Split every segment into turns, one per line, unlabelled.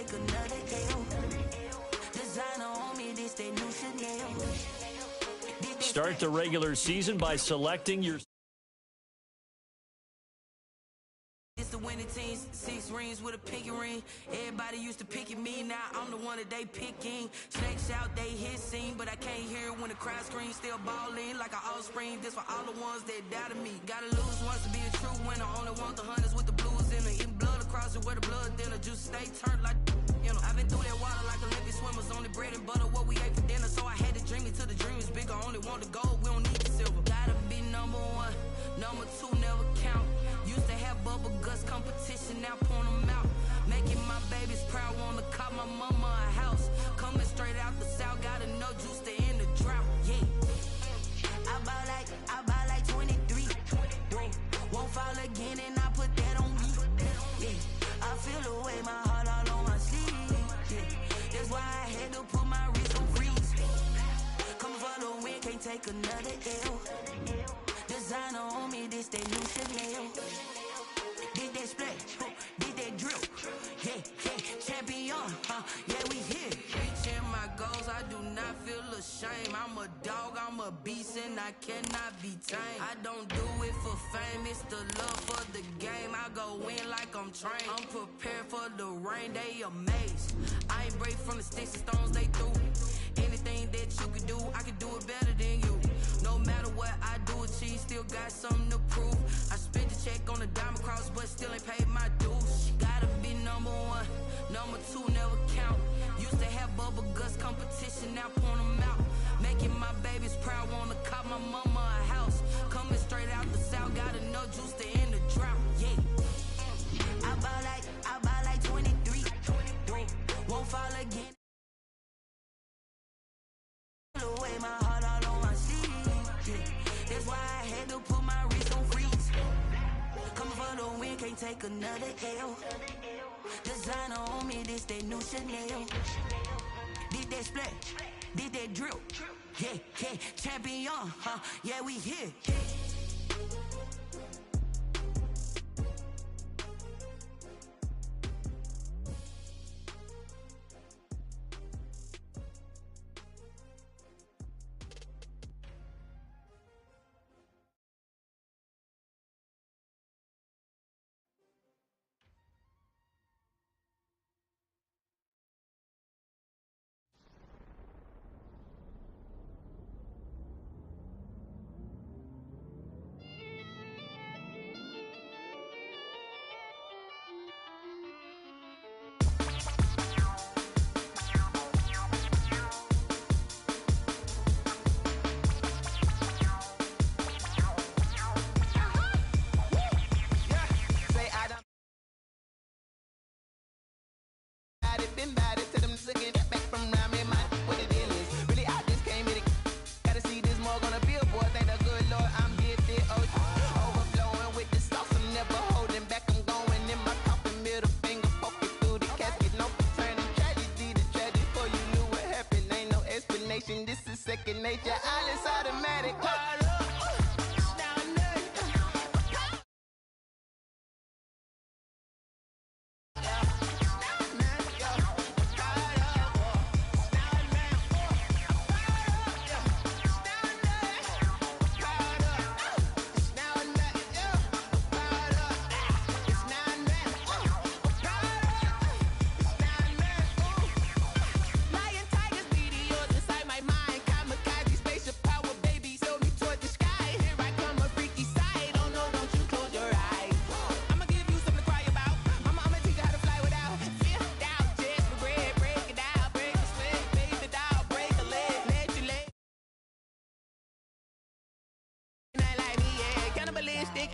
take another L. Designer on me, this they new Chanel.
Start the regular season by selecting your...
It's the winning teams, 6 rings with a pinky ring. Everybody used to picking me, now I'm the one that they picking. Snakes out, they hit scene, but I can't hear it when the crowd screams. Still ballin' like an offspring, this for all the ones that doubted me. Gotta lose once to be a true winner, only want the hunters with the blues in it. Eating blood across it where the blood dinner, juice stay turned like, you know. I've been through that water like Olympic swimmers, only bread and butter, what we ate for dinner. So I had to dream it till the dream is bigger, only want the gold, we don't need the silver. Gotta be number 1, number 2 never count. Used to have bubble guts competition, now point them out. Making my babies proud, wanna call my mama a house. Coming straight out the south, got enough juice to end the drought, yeah. I buy like 23. Won't fall again and I put that on me, yeah. I feel the way, my heart all on my sleeve, yeah. That's why I had to put my wrist on freeze. Come for the win, can't take another L. Designer on me, this they new Chanel. Did that splash, did that drill, yeah, champion, yeah, we here. Reaching my goals, I do not feel ashamed. I'm a dog, I'm a beast, and I cannot be tamed. I don't do it for fame, it's the love for the game. I go in like I'm trained. I'm prepared for the rain, they amazed. I ain't break from the sticks and stones they threw. Anything that you could do, I could do it better than you. No matter what I do, achieve, still got something to prove. I spent the check on the diamond cross, but still ain't paid my dues. Gotta be number 1, number 2 never count. Used to have bubble guts competition, now point them out. Making my babies proud, wanna call my mama a house. Coming straight out the south, got enough juice to end the drought, yeah. I buy like 23. Won't fall again. Away my heart all on my sleeve, yeah. That's why I had to put my wrist on freeze. Coming for the win, can't take another L. Designer on me, this they new Chanel. Did that splash, did that drill, yeah, champion, yeah, we here.
Been bad it to them to get back from round me, man. What the deal is? Really, I just came here to gotta see this more gonna be a boy. Thank the good Lord, I'm gifted. Overflowing with the sauce, I'm never holding back. I'm going in my coffin, middle finger poking through the casket. No turning tragedy to tragedy. Before you knew what happened, ain't no explanation. This is second nature. All is automatic.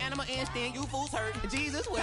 Animal instinct, you fools hurt. Jesus will.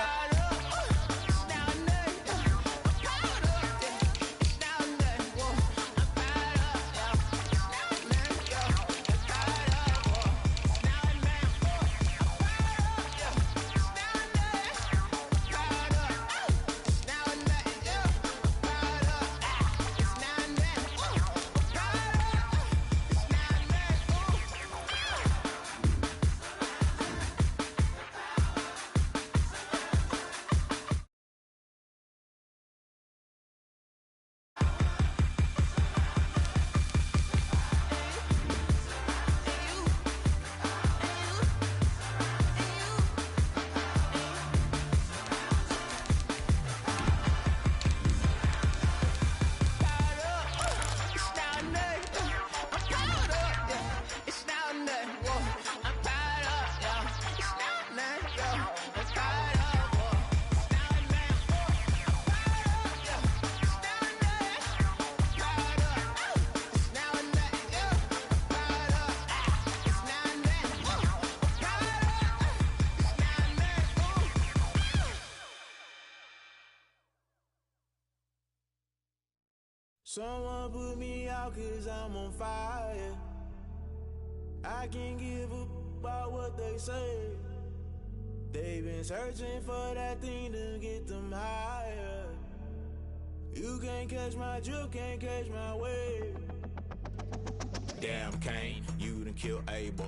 Someone put me out 'cause I'm on fire. I can't give up about what they say. They've been searching for that thing to get them higher. You can't catch my drift, can't catch my wave. Damn, Kane, you done killed Abel.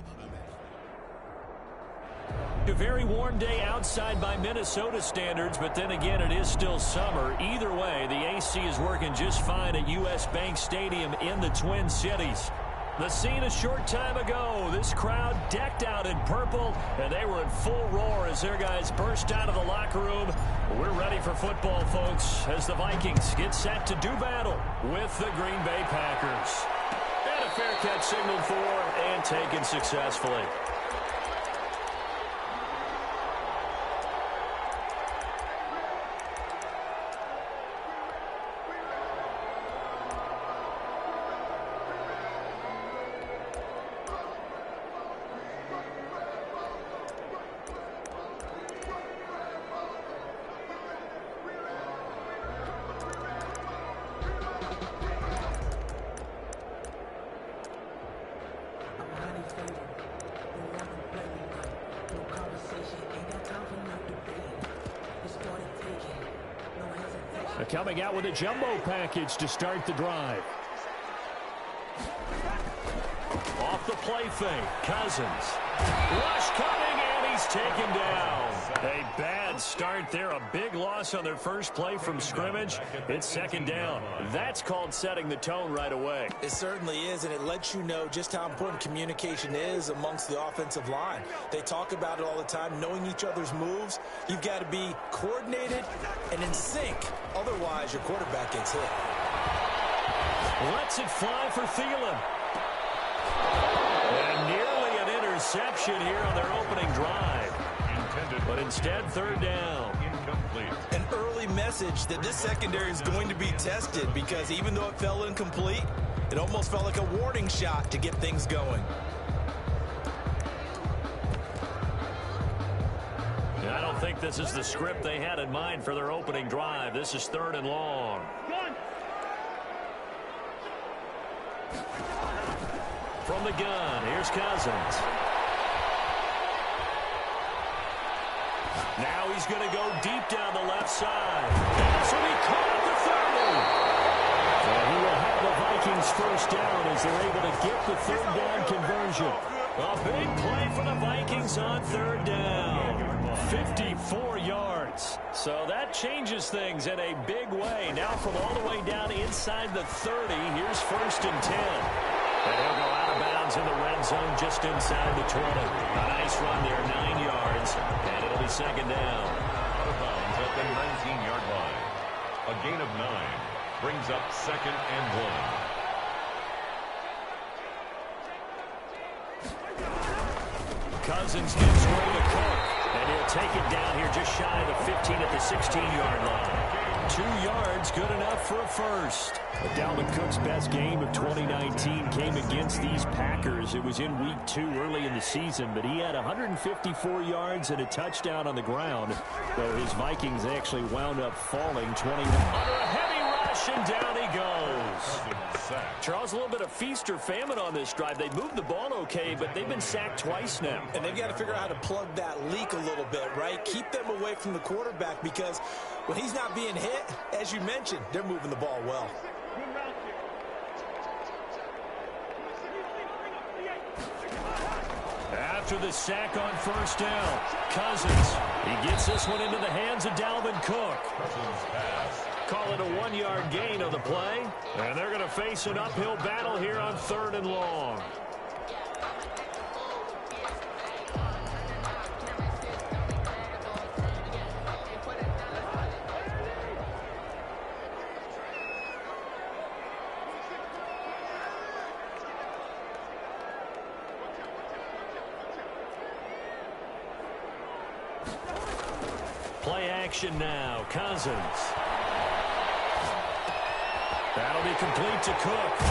A very warm day outside by Minnesota standards, but then again, it is still summer. Either way, the AC is working just fine at U.S. Bank Stadium in the Twin Cities. The scene a short time ago, this crowd decked out in purple, and they were in full roar as their guys burst out of the locker room. We're ready for football, folks, as the Vikings get set to do battle with the Green Bay Packers. And a fair catch signaled for and taken successfully. Coming out with a jumbo package to start the drive. Off the play fake, Cousins. Rush coming, and he's taken down. A bad start there, a big loss on their first play from scrimmage. It's second down. That's called setting the tone right away.
It certainly is, and it lets you know just how important communication is amongst the offensive line. They talk about it all the time, knowing each other's moves. You've got to be coordinated and in sync. Otherwise, your quarterback gets hit.
Lets it fly for Thielen. And nearly an interception here on their opening drive. But instead, third down.
Incomplete.
An early message that this secondary is going to be tested, because even though it fell incomplete, it almost felt like a warning shot to get things going.
I don't think this is the script they had in mind for their opening drive. This is third and long. From the gun, here's Cousins. Now he's going to go deep down the left side. This will be caught at the 30. And he will have the Vikings first down as they're able to get the third down conversion. A big play for the Vikings on third down. 54 yards. So that changes things in a big way. Now from all the way down inside the 30, here's first and 10. And he'll go out of bounds in the red zone just inside the 20. A nice run there, 9 yards, and it'll be second down.
Out of bounds at the 19-yard line. A gain of 9 brings up second and
1. Cousins gives way to Cook, and he'll take it down here just shy of the 15 at the 16-yard line. 2 yards, good enough for a first. But Dalvin Cook's best game of 2019 came against these Packers. It was in week 2 early in the season, but he had 154 yards and a touchdown on the ground, though his Vikings actually wound up falling 21. Under a heavy rush, and down he goes. Charles, a little bit of feast or famine on this drive. They moved the ball okay, but they've been sacked twice now.
And they've got to figure out how to plug that leak a little bit, right? Keep them away from the quarterback, because when he's not being hit, as you mentioned, they're moving the ball well.
After the sack on first down, Cousins. He gets this one into the hands of Dalvin Cook. Call it a 1-yard gain on the play. And they're going to face an uphill battle here on third and long. Play action now. Cousins. That'll be complete to Cook.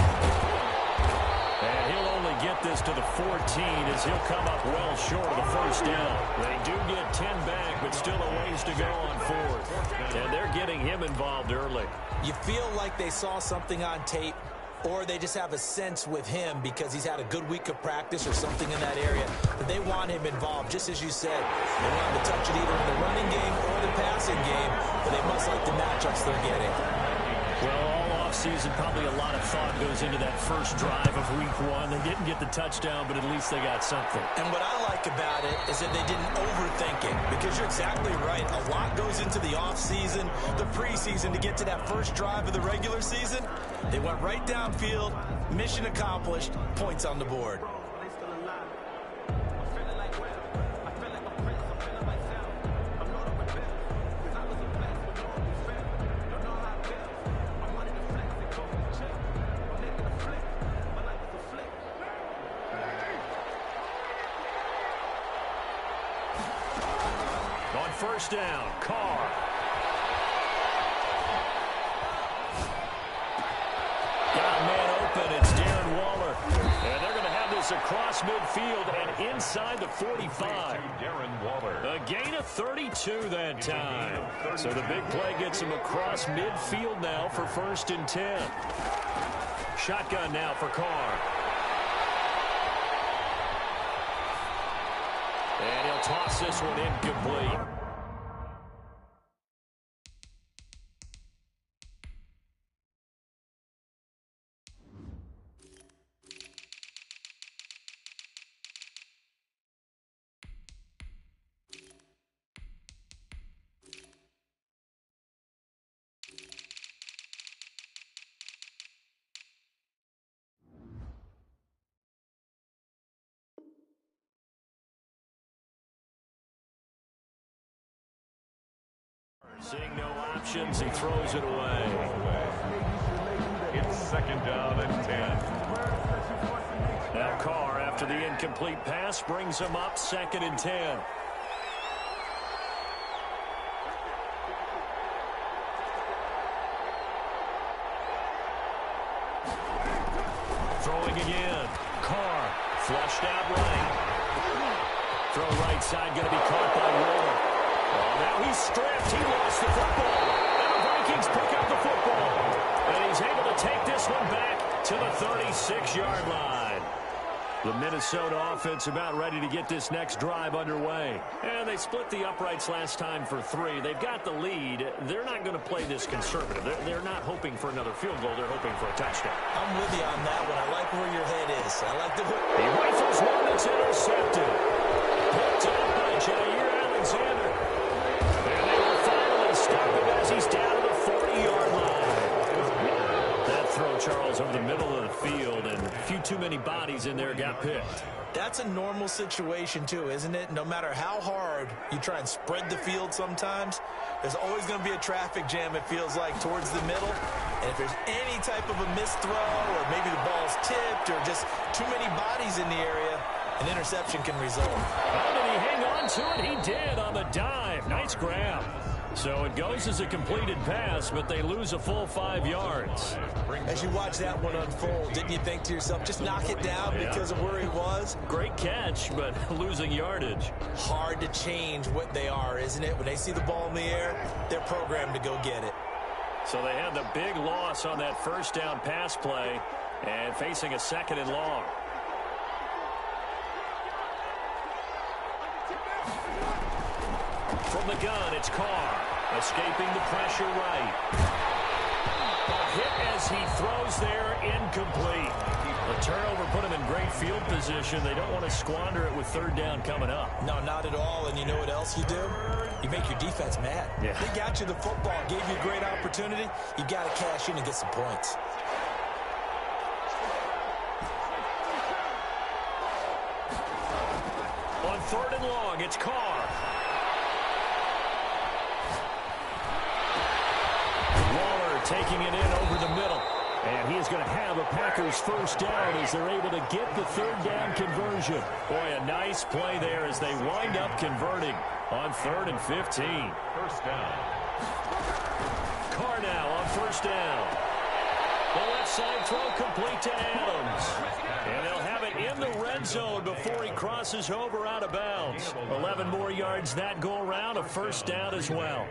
And he'll only get get this to the 14 as he'll come up well short of the first down. They do get 10 back, but still a ways to go on fourth. And they're getting him involved early.
You feel like they saw something on tape, or they just have a sense with him because he's had a good week of practice or something in that area that they want him involved, just as you said. They want him to touch it either in the running game or the passing game, but they must like the matchups they're getting.
Well, all offseason, probably a lot of thought goes into that first drive of week one. They didn't get the touchdown, but at least they got something.
And what I like about it is that they didn't overthink it, because you're exactly right. A lot goes into the offseason, the preseason, to get to that first drive of the regular season. They went right downfield, mission accomplished, points on the board.
On first down, Carr. Got a man open. It's Darren Waller. And they're going to have this across midfield and inside the 45.
Darren Waller.
A gain of 32 that time. So the big play gets him across midfield now for 1st and 10. Shotgun now for Carr. And he'll toss this one incomplete. Seeing no options, he throws it away.
It's 2nd down and 10.
Now Carr, after the incomplete pass, brings him up 2nd and 10. Throwing again. Carr, flushed out right. Throw right side, going to be caught by Waller. Oh, now he's stripped. He lost the football. And the Vikings pick up the football. And he's able to take this one back to the 36-yard line. The Minnesota offense about ready to get this next drive underway. And they split the uprights last time for 3. They've got the lead. They're not going to play this conservative. They're not hoping for another field goal. They're hoping for a touchdown.
I'm with you on that one. I like where your head is. I like the...
He rifles one that's intercepted. Picked up by Jair Alexander. And they will finally stop him as he's down to the 40-yard line. That throw, Charles, over the middle of the field, and a few too many bodies in there got picked.
That's a normal situation, too, isn't it? No matter how hard you try and spread the field sometimes, there's always going to be a traffic jam, it feels like, towards the middle. And if there's any type of a missed throw, or maybe the ball's tipped, or just too many bodies in the area, an interception can result.
Oh, did he hang on to it? He did on the dive. Nice grab. So it goes as a completed pass, but they lose a full 5 yards.
As you watch that one unfold, didn't you think to yourself, just knock it down because of where he was?
Great catch, but losing yardage.
Hard to change what they are, isn't it? When they see the ball in the air, they're programmed to go get it.
So they had the big loss on that first down pass play and facing a 2nd and long. From the gun, it's Carr. Escaping the pressure right. A hit as he throws there, incomplete. The turnover put him in great field position. They don't want to squander it with 3rd down coming up.
No, not at all. And you know what else you do? You make your defense mad.
Yeah.
They got you the football, gave you a great opportunity. You got to cash in and get some points.
On 3rd and long, it's Carr. Waller taking it in over the middle. And he is going to have a Packers first down as they're able to get the 3rd down conversion. Boy, a nice play there as they wind up converting on 3rd and 15.
First down.
Carr now on 1st down. The left outside throw complete to Adams. And they'll have it in the red zone before he crosses over out of bounds. 11 more yards that go around, a first down as well.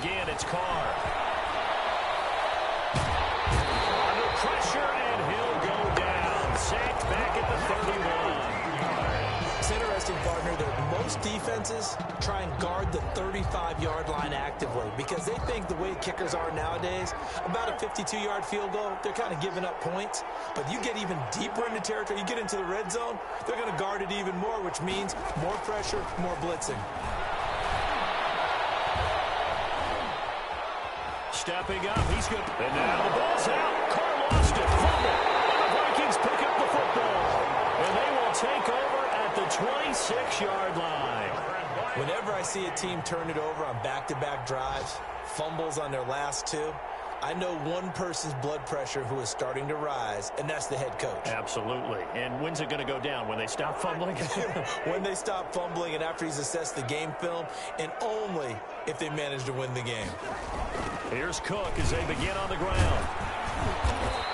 Again, it's Carr. Under pressure, and he'll go down. Sacked back at the 31.
It's interesting, partner, that most defenses try and guard the 35-yard line actively because they think the way kickers are nowadays, about a 52-yard field goal, they're kind of giving up points. But you get even deeper into territory, you get into the red zone, they're going to guard it even more, which means more pressure, more blitzing.
Stepping up, he's good. And now the ball's out. Carr lost it. Fumble. And the Vikings pick up the football. And they will take over at the 26-yard line.
Whenever I see a team turn it over on back-to-back drives, fumbles on their last two, I know one person's blood pressure who is starting to rise, and that's the head coach.
Absolutely. And when's it going to go down? When they stop fumbling?
When they stop fumbling and after he's assessed the game film, and only if they manage to win the game.
Here's Cook as they begin on the ground.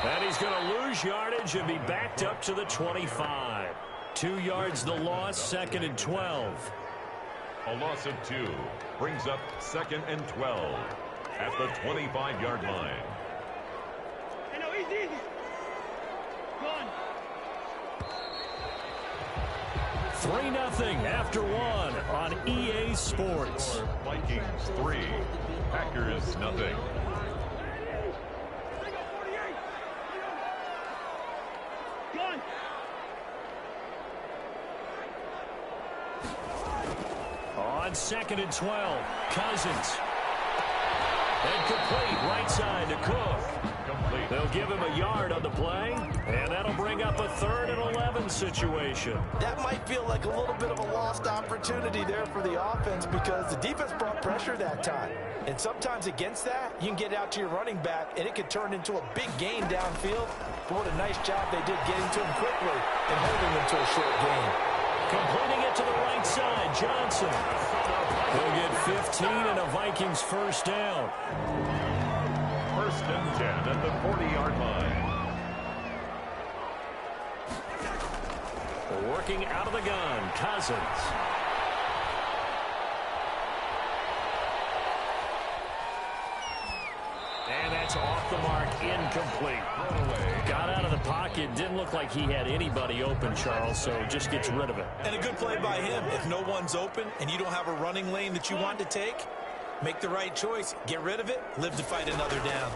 And he's going to lose yardage and be backed up to the 25. 2 yards the loss, 2nd and 12.
A loss of 2 brings up 2nd and 12 at the 25-yard line.
Hey, no, easy. Go on.
3-0 after 1 on EA Sports.
Vikings 3, Packers nothing.
Go on.
On 2nd and 12, Cousins. And complete, right side to Cook.
Complete.
They'll give him a yard on the play, and that'll bring up a 3rd and 11 situation.
That might feel like a little bit of a lost opportunity there for the offense because the defense brought pressure that time. And sometimes against that, you can get out to your running back, and it could turn into a big gain downfield. But what a nice job they did getting to him quickly and holding him to a short gain.
Completing it to the right side, Johnson. He'll get 15 and a Vikings first down.
1st and 10 at the 40-yard line.
Working out of the gun, Cousins. And that's off the mark, incomplete. Got out of the pocket, didn't look like he had anybody open, Charles, so just gets rid of it.
And a good play by him. If no one's open and you don't have a running lane that you want to take, make the right choice. Get rid of it, live to fight another down.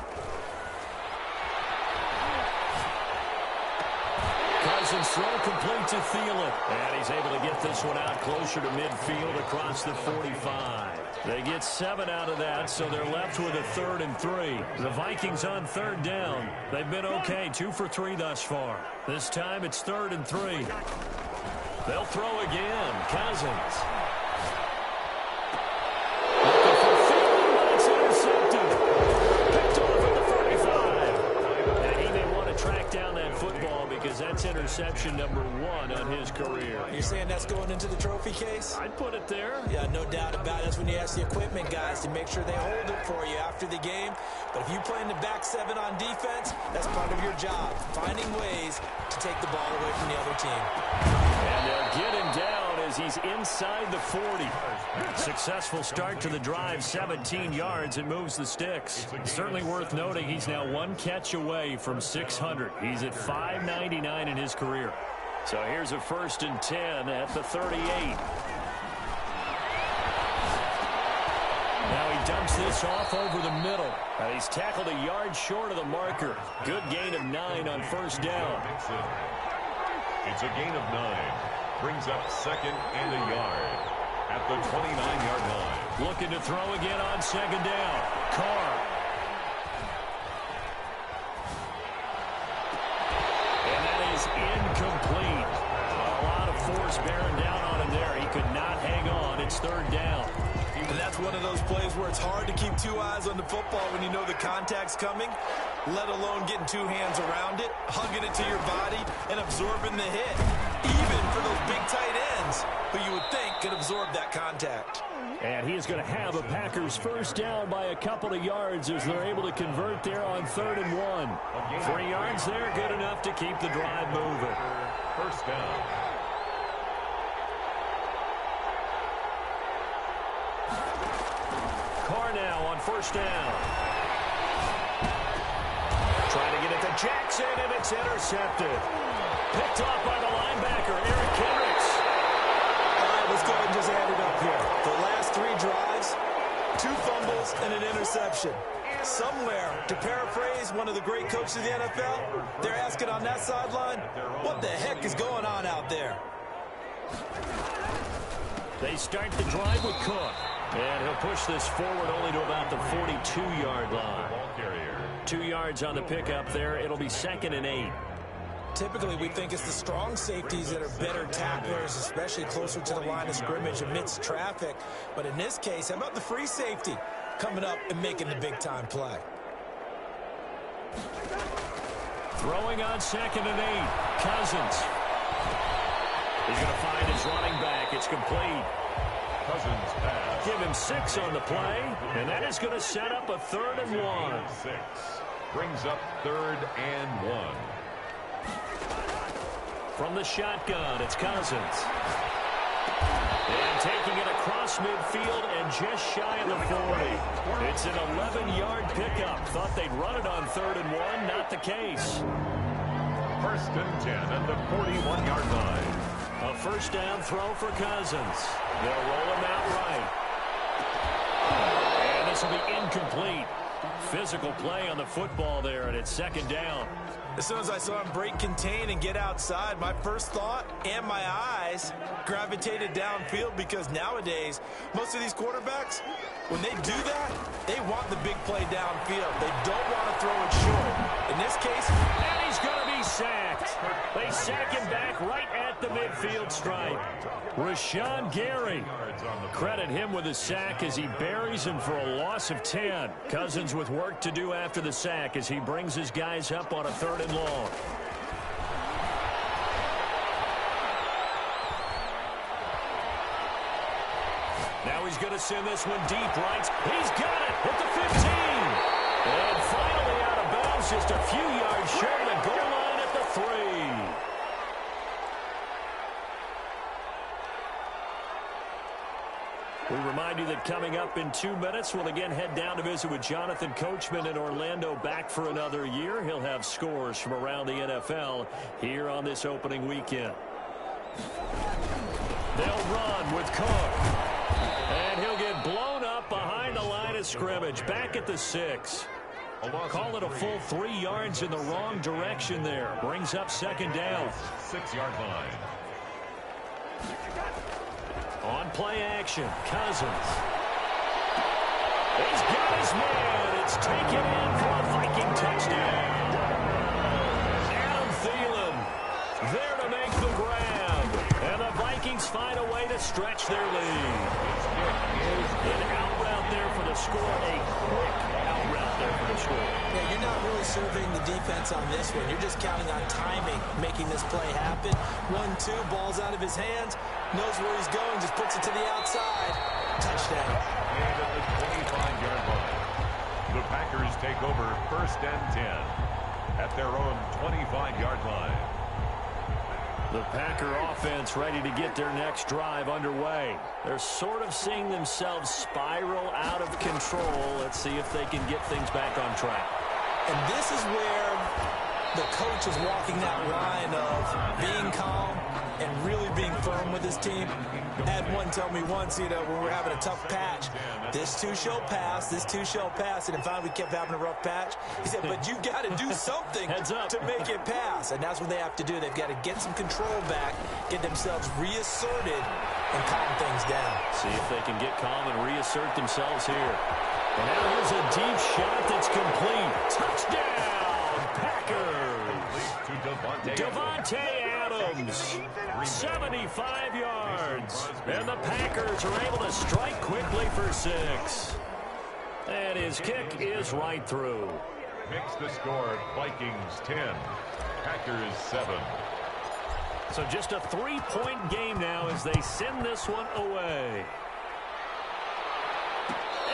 Cousins throw complete to Thielen. And he's able to get this one out closer to midfield across the 45. They get 7 out of that, so they're left with a 3rd and 3. The Vikings on 3rd down. They've been okay, 2 for 3 thus far. This time it's 3rd and 3. They'll throw again. Cousins. Looking for Thielen, but it's intercepted. Picked off at the 45. And he may want to track down that football because that's interception number 1 on his career.
You're saying that's going into the trophy case?
I'd put it there.
Yeah, no doubt about it. That's when you ask the equipment guys to make sure they hold it for you after the game. But if you play in the back 7 on defense, that's part of your job, finding ways to take the ball away from the other team.
And they'll get him down as he's inside the 40. Successful start to the drive, 17 yards, and moves the sticks. Certainly worth noting he's now 1 catch away from 600. He's at 599 in his career. So here's a 1st and 10 at the 38. Now he dumps this off over the middle. He's tackled a yard short of the marker. Good gain of 9 on 1st down.
It's a gain of 9. Brings up 2nd and a yard at the 29-yard line.
Looking to throw again on 2nd down. Carr. And that is incomplete. A lot of force bearing down on him there. He could not hang on. It's 3rd down.
And that's one of those plays where it's hard to keep 2 eyes on the football when you know the contact's coming. let alone getting two hands around it, hugging it to your body, and absorbing the hit. Even for those big tight ends who you would think could absorb that contact.
And he is going to have a Packers first down by a couple of yards as they're able to convert there on 3rd and 1. 3 yards there, good enough to keep the drive moving.
First down.
Carr now on 1st down. Trying to get it to Jackson, and it's intercepted. Picked off by the linebacker, Eric Kendricks.
All right, let's go ahead and just add it up here. The last 3 drives, 2 fumbles and an interception. Somewhere, to paraphrase one of the great coaches of the NFL, they're asking on that sideline, what the heck is going on out there?
They start the drive with Cook. And he'll push this forward only to about the 42-yard line. 2 yards on the pickup there. It'll be 2nd and 8.
Typically, we think it's the strong safeties that are better tacklers, especially closer to the line of scrimmage amidst traffic. But in this case, how about the free safety coming up and making the big-time play?
Throwing on 2nd and 8. Cousins. He's going to find his running back. It's complete.
Cousins pass.
Give him 6 on the play, and that is going to set up a 3rd and 1.
6 brings up 3rd and 1.
From the shotgun, it's Cousins. And taking it across midfield and just shy of the 40. It's an 11-yard pickup. Thought they'd run it on 3rd and 1. Not the case.
1st and 10 at the 41-yard line.
A 1st down throw for Cousins. They'll roll him out right. And this will be incomplete. Physical play on the football there, and it's 2nd down.
As soon as I saw him break contain and get outside, my first thought and my eyes gravitated downfield, because nowadays, most of these quarterbacks, when they do that, they want the big play downfield. They don't want to throw it short. In this case,
and he's going to be sacked. They sack him back right at the midfield stripe. Rashawn Gary. Credit him with a sack as he buries him for a loss of 10. Cousins with work to do after the sack as he brings his guys up on a 3rd and long. Now he's going to send this one deep right. He's got it at the 15. And finally out of bounds, just a few yards short of the goal line at the 3. We remind you that coming up in 2 minutes, we'll again head down to visit with Jonathan Coachman in Orlando, back for another year. He'll have scores from around the NFL here on this opening weekend. They'll run with Cook. And he'll get blown up behind the line of scrimmage, back at the 6. Call it a full 3 yards in the wrong direction there. Brings up 2nd down.
6-yard line.
On play action, Cousins. He's got his man. It's taken in for a Viking touchdown. Adam Thielen there to make the grab. And the Vikings find a way to stretch their lead. An out route there for the score. A quick out route there for the score.
Yeah, you're not really surveying the defense on this one. You're just counting on timing, making this play happen. 1-2, ball's out of his hands. Knows where he's going, just puts it to the outside. Touchdown.
And at the 25-yard line, the Packers take over 1st and 10 at their own 25-yard line.
The Packer offense ready to get their next drive underway. They're sort of seeing themselves spiral out of control. Let's see if they can get things back on track.
And this is where the coach is walking that line of being calm and really being firm with his team. I had one tell me once, when we're having a tough patch, this too shall pass, this too shall pass. And finally we kept having a rough patch. He said, but you got to do something to make it pass. And that's what they have to do. They've got to get some control back, get themselves reasserted, and calm things down.
See if they can get calm and reassert themselves here. And now here's a deep shot that's complete. Touchdown, Packers! Devontae Adams, 75 yards. And the Packers are able to strike quickly for 6. And his kick is right through.
Makes the score Vikings 10, Packers 7.
So just a 3-point game now as they send this one away.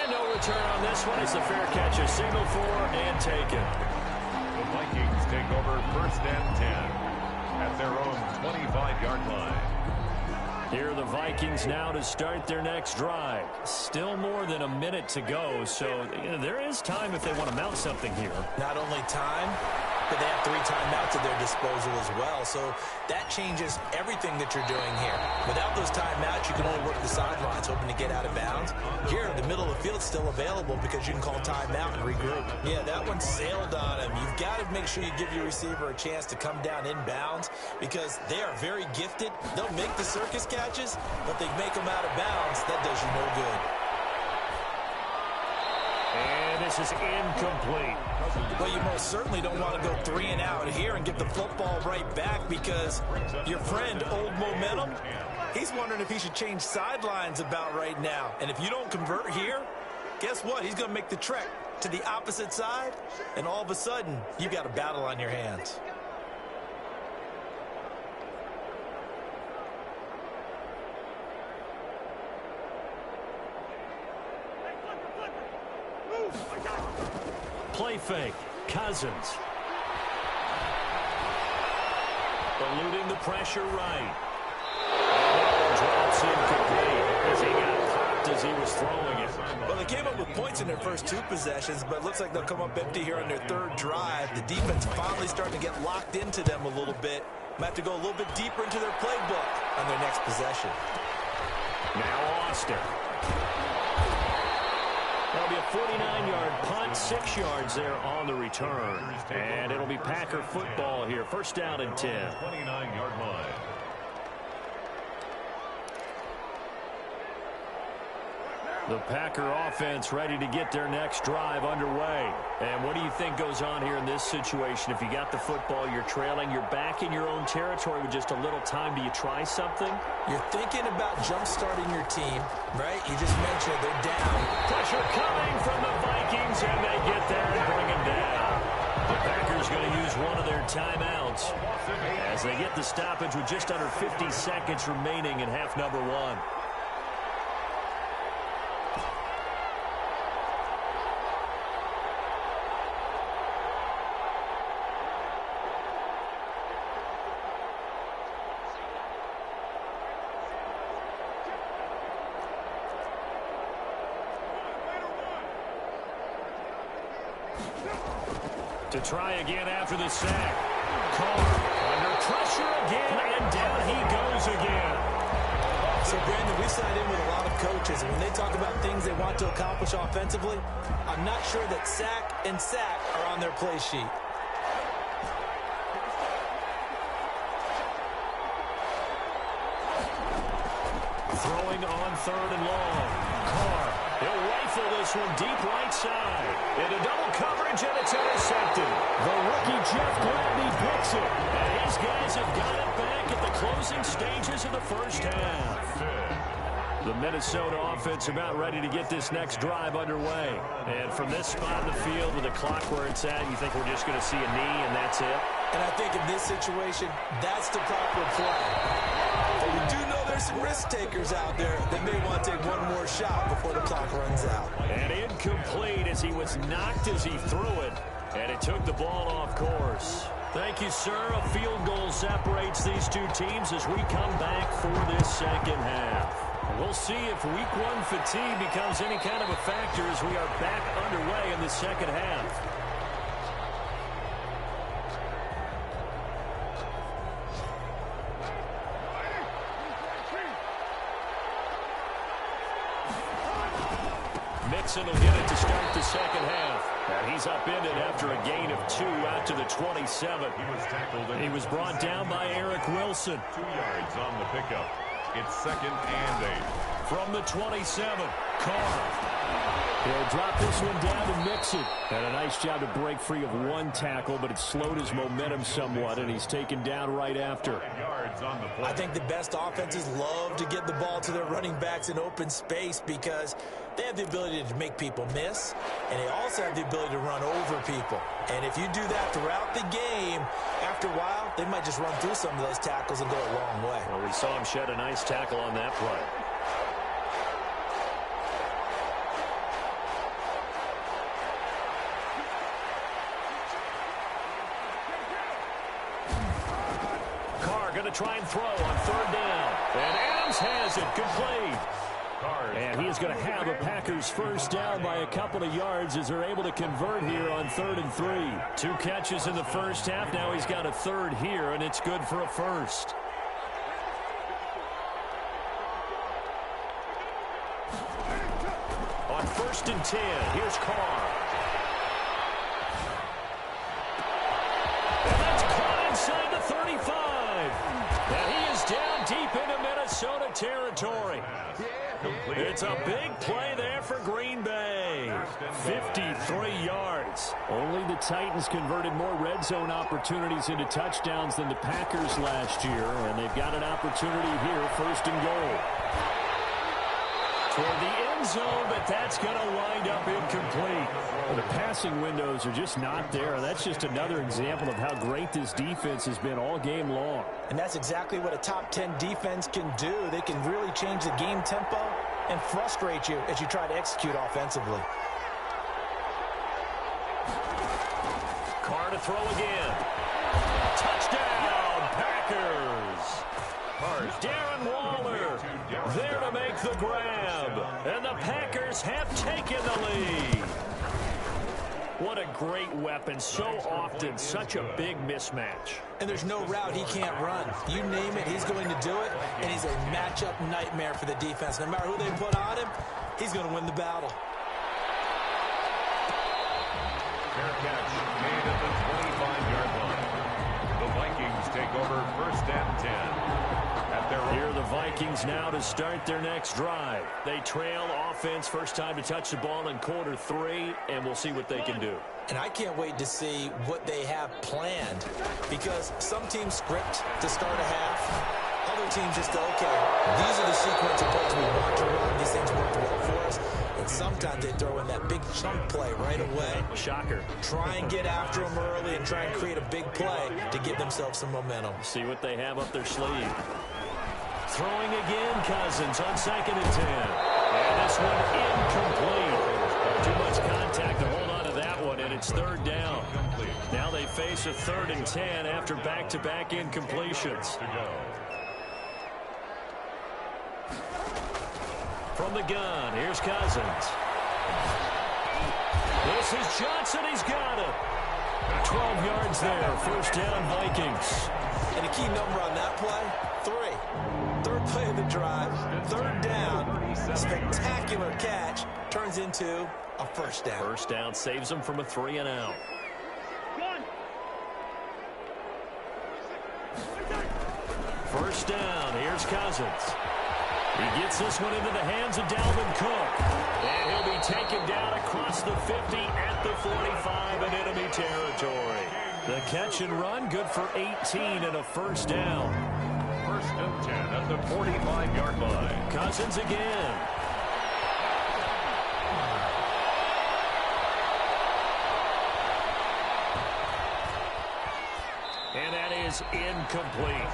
And no return on this one as the fair catch is signaled for and taken.
The Vikings take over first and 10 at their own 25-yard line.
Here are the Vikings now to start their next drive. Still more than a minute to go, so there is time if they want to mount something here.
Not only time, but they have 3 timeouts at their disposal as well. So that changes everything that you're doing here. Without those timeouts, you can only work the sidelines, hoping to get out of bounds. Here, the middle of the field's still available because you can call timeout and regroup. Yeah, that one sailed on him. You've got to make sure you give your receiver a chance to come down inbounds because they are very gifted. They'll make the circus catches, but they make them out of bounds. That does you no good.
And this is incomplete.
Well, you most certainly don't want to go 3 and out here and get the football right back because your friend, Old Momentum, he's wondering if he should change sidelines about right now. And if you don't convert here, guess what? He's going to make the trek to the opposite side, and all of a sudden, you've got a battle on your hands.
Play fake. Cousins. Eluding the pressure right. And drops incomplete as he got popped as he was throwing it.
Well, they came up with points in their first 2 possessions, but it looks like they'll come up empty here on their 3rd drive. The defense finally starting to get locked into them a little bit. Might have to go a little bit deeper into their playbook on their next possession.
Now Austin. That'll be a 49-yard punt, 6 yards there on the return. And it'll be Packer football here. First down and 10.
29-yard line.
The Packer offense ready to get their next drive underway. And what do you think goes on here in this situation? If you got the football, you're trailing, you're back in your own territory with just a little time. Do you try something?
You're thinking about jump-starting your team, right? You just mentioned they're down.
Pressure coming from the Vikings, and they get there and bring him down. The Packers going to use one of their timeouts as they get the stoppage with just under 50 seconds remaining in half number 1. To try again after the sack. Carr under pressure again, and down he goes again.
So, Brandon, we sat in with a lot of coaches, and when they talk about things they want to accomplish offensively, I'm not sure that sack and sack are on their play sheet.
Throwing on 3rd and long. Carr, he'll rifle this one deep right side. Into double coverage, and it's intercepted. The rookie Jeff Gladney picks it. And his guys have got it back at the closing stages of the first half. The Minnesota offense about ready to get this next drive underway. And from this spot in the field with the clock where it's at, you think we're just going to see a knee and that's it?
And I think in this situation, that's the proper play. But we do know there's some risk takers out there that may want to take one more shot before the clock runs out.
And incomplete as he was knocked as he threw it. And it took the ball off course. Thank you, sir. A field goal separates these two teams as we come back for this second half. We'll see if week 1 fatigue becomes any kind of a factor as we are back underway in the second half. Mixon will get it to start the second half. And he's upended after a gain of 2 out to the 27.
He was tackled.
He was brought down by Eric Wilson.
2 yards on the pickup. It's 2nd and 8.
From the 27, Carr. He'll drop this one down to mix it. And a nice job to break free of one tackle, but it slowed his momentum somewhat, and he's taken down right after.
I think the best offenses love to get the ball to their running backs in open space because they have the ability to make people miss, and they also have the ability to run over people. And if you do that throughout the game, after a while, they might just run through some of those tackles and go a long way.
Well, we saw him shed a nice tackle on that play. Try and throw on third down. And Adams has it complete. And he is going to have a Packers first down by a couple of yards as they're able to convert here on 3rd and 3. 2 catches in the first half. Now he's got a third here, and it's good for a first. On 1st and 10, here's Carr. And that's caught inside the 35. And he is down deep into Minnesota territory. It's a big play there for Green Bay. 53 yards. Only the Titans converted more red zone opportunities into touchdowns than the Packers last year, and they've got an opportunity here, 1st and goal. Toward the end zone, but that's going to wind up incomplete. Well, the passing windows are just not there. That's just another example of how great this defense has been all game long.
And that's exactly what a top 10 defense can do. They can really change the game tempo and frustrate you as you try to execute offensively.
Carr to throw again. Touchdown, Packers. Darren Waller there to make the grab. And the Packers have taken the lead. What a great weapon. So often, such a big mismatch.
And there's no route he can't run. You name it, he's going to do it. And he's a matchup nightmare for the defense. No matter who they put on him, he's going to win the battle.
Fair catch made at the 25-yard line. The Vikings take over 1st and 10.
Here are the Vikings now to start their next drive. They trail offense, first time to touch the ball in quarter 3, and we'll see what they can do.
And I can't wait to see what they have planned, because some teams script to start a half. Other teams just go, okay, these are the sequence of plays we want to run. These things work well for us. And sometimes they throw in that big chunk play right away.
Shocker.
Try and get after them early and try and create a big play to give themselves some momentum.
See what they have up their sleeve. Throwing again, Cousins on 2nd and 10. And this one incomplete. Too much contact to hold on to that one, and it's 3rd down. Now they face a 3rd and 10 after back-to-back incompletions. From the gun, here's Cousins. This is Johnson, he's got it. 12 yards there, 1st down Vikings.
And a key number on that play, 3. 3rd play of the drive, 3rd down, spectacular catch, turns into a 1st down.
1st down saves them from a 3 and out. 1st down, here's Cousins. He gets this one into the hands of Dalvin Cook. And he'll be taken down across the 50 at the 45 in enemy territory. The catch and run, good for 18 and a 1st down.
1st and 10 at the 45-yard line.
Cousins again. And that is incomplete.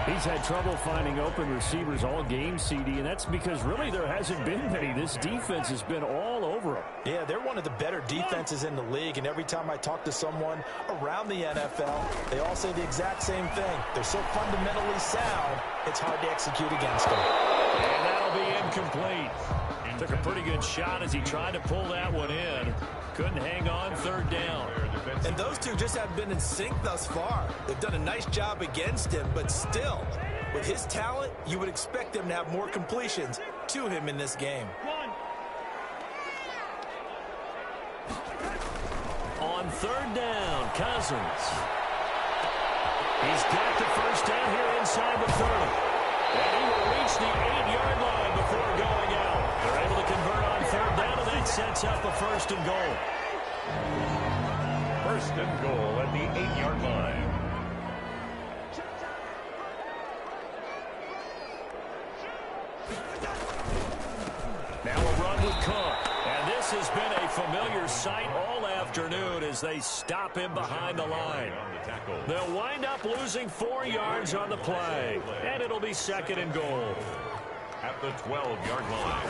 He's had trouble finding open receivers all game, CD, and that's because really there hasn't been many. This defense has been all over him.
Yeah, they're one of the better defenses in the league, and every time I talk to someone around the NFL, they all say the exact same thing. They're so fundamentally sound, it's hard to execute against them.
And that'll be incomplete. Took a pretty good shot as he tried to pull that one in. Couldn't hang on, 3rd down.
And those two just haven't been in sync thus far. They've done a nice job against him, but still, with his talent, you would expect them to have more completions to him in this game.
On 3rd down, Cousins. He's got the 1st down here inside the 30. And he will reach the 8-yard line before going out. They're able to convert on third down, and that sets up a first and goal.
First and goal at the 8-yard line.
Now a run with Cook. And this has been a familiar sight all afternoon as they stop him behind the line. They'll wind up losing 4 yards on the play. And it'll be second and goal.
At the 12-yard line.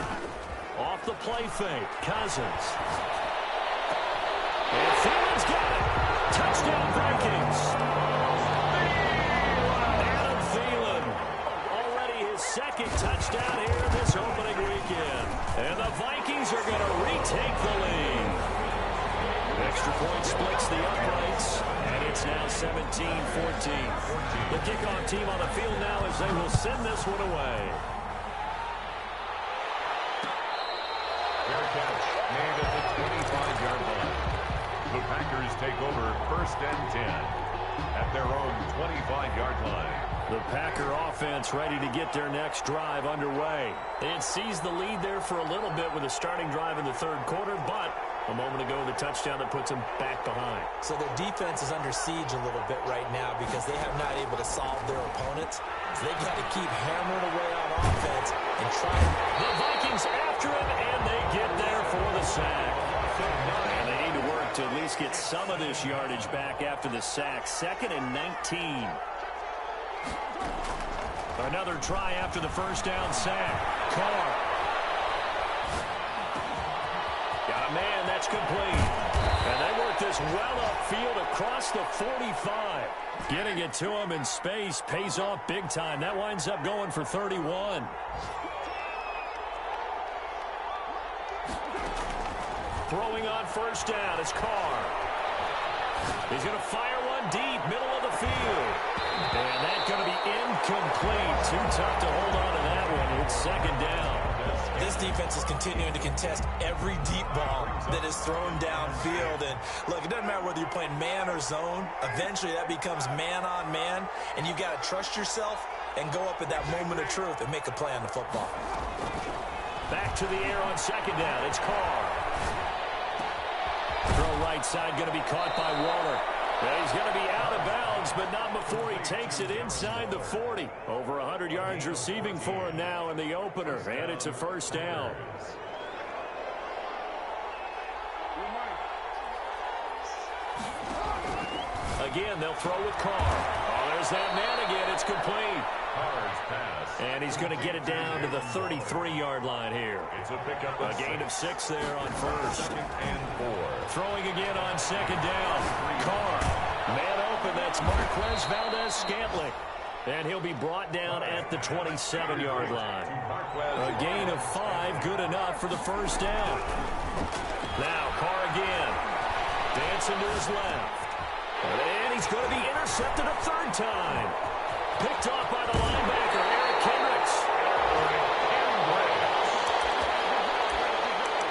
Off the play fake, Cousins. And Thielen's got it. Touchdown Vikings. Adam Thielen. Already his second touchdown here this opening weekend. And the Vikings are going to retake the lead. Extra point splits the uprights. And it's now 17-14. The kickoff team on the field now as they will send this one away.
Fair catch made at the 25-yard line. The Packers take over first and 10 at their own 25-yard line.
The Packer offense ready to get their next drive underway. It seized the lead there for a little bit with a starting drive in the third quarter, but a moment ago the touchdown that puts them back behind.
So their defense is under siege a little bit right now because they have not able to solve their opponents. So they got to keep hammering away on offense and try.
The Vikings after him, and they get there for the sack. And they need to work to at least get some of this yardage back after the sack. 2nd and 19. Another try after the first down sack. Carr. Got a man, that's complete. And they work this well upfield across the 45. Getting it to him in space pays off big time. That winds up going for 31. Throwing on first down, it's Carr. He's going to fire one deep, middle of the field. And that's going to be incomplete. Too tough to hold on to that one. It's second down.
This defense is continuing to contest every deep ball that is thrown downfield. And look, it doesn't matter whether you're playing man or zone. Eventually that becomes man on man. And you've got to trust yourself and go up at that moment of truth and make a play on the football.
Back to the air on second down. It's Carr. Throw right side going to be caught by Waller. And he's going to be out of bounds, but not before he takes it inside the 40. Over 100 yards receiving for him now in the opener, and it's a first down. Again, they'll throw with Carr. Oh, there's that man again. It's complete.
Carr's pass.
And he's going to get it down to the 33-yard line here.
It's a pickup of
A gain of 6 there on first.
2nd and 4.
Throwing again on second down. Carr. Man open. That's Marquez Valdez-Scantling. And he'll be brought down at the 27-yard line. A gain of 5. Good enough for the first down. Now Carr again. Dancing to his left. And he's going to be intercepted a third time. Picked off by the linebacker, Eric Kendricks.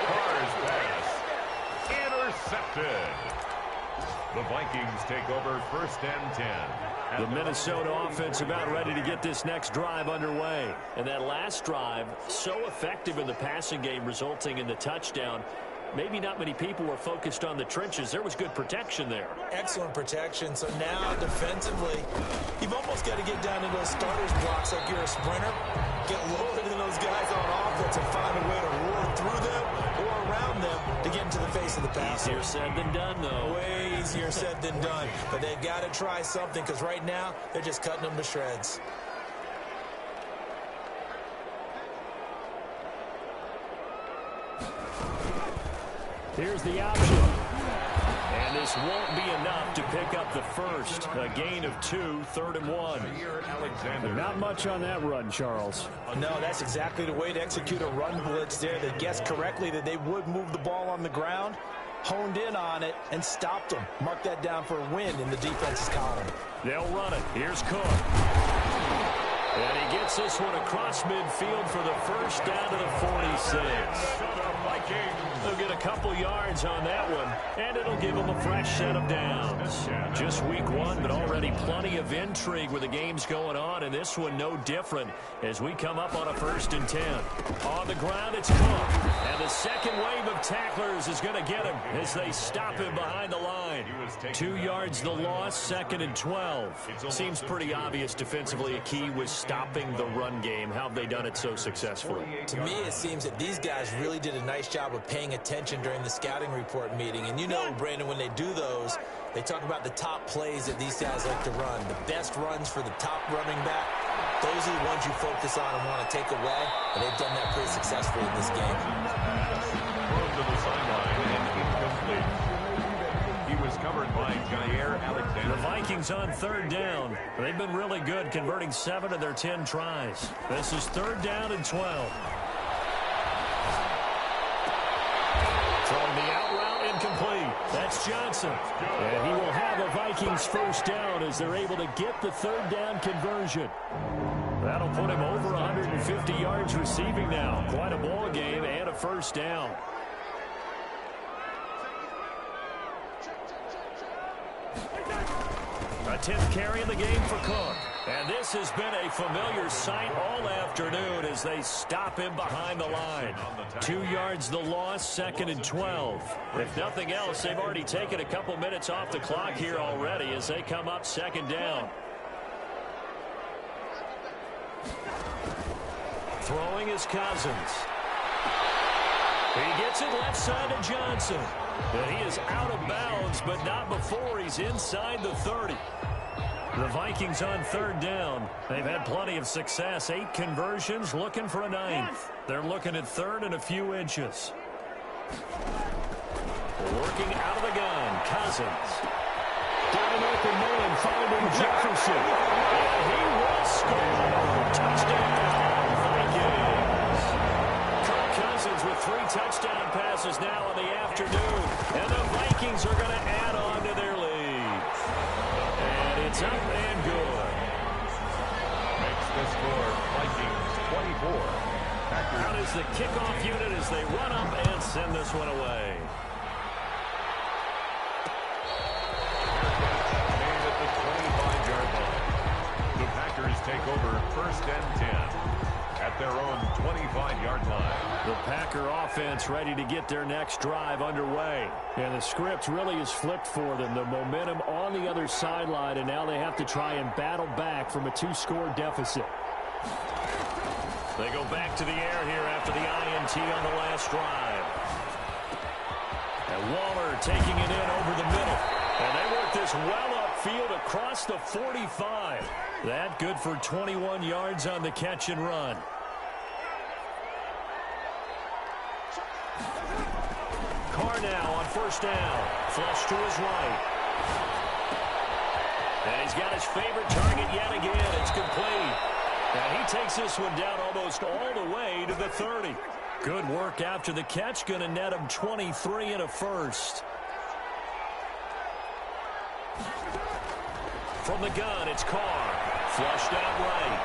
Carr's pass intercepted. The Vikings take over first and 10.
The Minnesota offense about ready to get this next drive underway. And that last drive, so effective in the passing game, resulting in the touchdown. Maybe not many people were focused on the trenches. There was good protection there.
Excellent protection. So now defensively, you've almost got to get down into those starters blocks like you're a sprinter. Get lower than those guys on offense and find a way to roar through them or around them to get into the face of the passer.
Easier said than done, though.
Way easier said than done. But they've got to try something because right now they're just cutting them to shreds.
Here's the option. And this won't be enough to pick up the first. A gain of 2, 3rd and 1.
Not much on that run, Charles.
No, that's exactly the way to execute a run blitz there. They guessed correctly that they would move the ball on the ground, honed in on it, and stopped them. Mark that down for a win in the defense's column.
They'll run it. Here's Cook. And he gets this one across midfield for the first down to the 46. They'll get a couple yards on that one, and it'll give them a fresh set of downs. Just week one, but already plenty of intrigue with the games going on, and this one no different as we come up on a 1st and 10. On the ground, it's Cook, and the second wave of tacklers is going to get him as they stop him behind the line. 2 yards the loss, 2nd and 12. Seems pretty obvious defensively a key was stopping the run game. How have they done it so successfully?
To me, it seems that these guys really did a nice job of paying attention during the scouting report meeting. And you know, Brandon, when they do those, they talk about the top plays that these guys like to run. The best runs for the top running back, those are the ones you focus on and want to take away. And they've done that pretty successfully in this game.
Thrown to the sideline and incomplete. He was covered by Jair Alexander.
The Vikings on 3rd down. They've been really good, converting 7 of their 10 tries. This is 3rd down and 12. Throwing the out route incomplete. That's Johnson. And he will have a Vikings 1st down as they're able to get the 3rd down conversion. That'll put him over 150 yards receiving now. Quite a ball game and a 1st down. A 10th carry in the game for Cook. And this has been a familiar sight all afternoon as they stop him behind the line. 2 yards the loss, 2nd and 12. If nothing else, they've already taken a couple minutes off the clock here already as they come up 2nd down. Throwing is Cousins. He gets it left side to Johnson. And he is out of bounds, but not before he's inside the 30. The Vikings on 3rd down. They've had plenty of success. 8 conversions, looking for a 9th. They're looking at 3rd and a few inches. Working out of the gun, Cousins. Got an open man, finding Jefferson. And he will score. Touchdown, Vikings. Kirk Cousins with 3 touchdown passes now in the afternoon. And the Vikings are going to add on to their lead. And it's up and good.
Makes the score Vikings 24.
Out is the kickoff unit as they run up and send this one away.
Made at the 25-yard line. The Packers take over 1st and 10 at their own 25-yard line.
The Packer offense ready to get their next drive underway. And the script really is flipped for them. The momentum on the other sideline, and now they have to try and battle back from a 2-score deficit. They go back to the air here after the INT on the last drive. And Waller taking it in over the middle. And they work this well upfield across the 45. That good for 21 yards on the catch and run. Carr now on 1st down. Flush to his right. And he's got his favorite target yet again. It's complete. And he takes this one down almost all the way to the 30. Good work after the catch. Going to net him 23 and a 1st. From the gun, it's Carr. Flushed out right.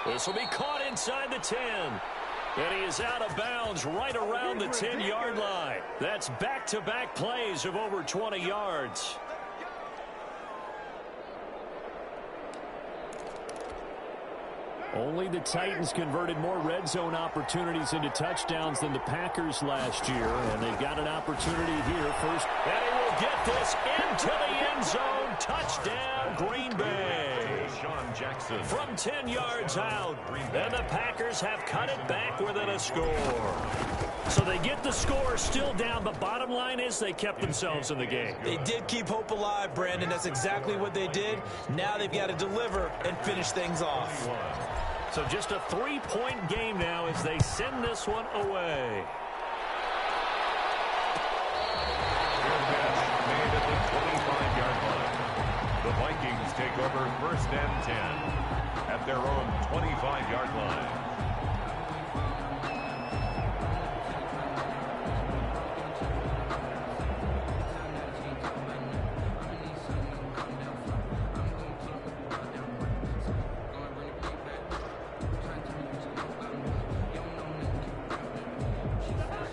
This will be caught inside the 10. And he is out of bounds right around the 10-yard line. That's back-to-back plays of over 20 yards. Only the Titans converted more red zone opportunities into touchdowns than the Packers last year, and they've got an opportunity here first. And he will get this into the end zone. Touchdown, Green Bay.
Sean Jackson.
From 10 yards out, and the Packers have cut it back within a score. So they get the score still down, but bottom line is they kept themselves in the game.
They did keep hope alive, Brandon. That's exactly what they did. Now they've got to deliver and finish things off.
So just a 3-point game now as they send this one away.
Made at the 25-yard line. The Vikings take over 1st and 10 at their own 25-yard line.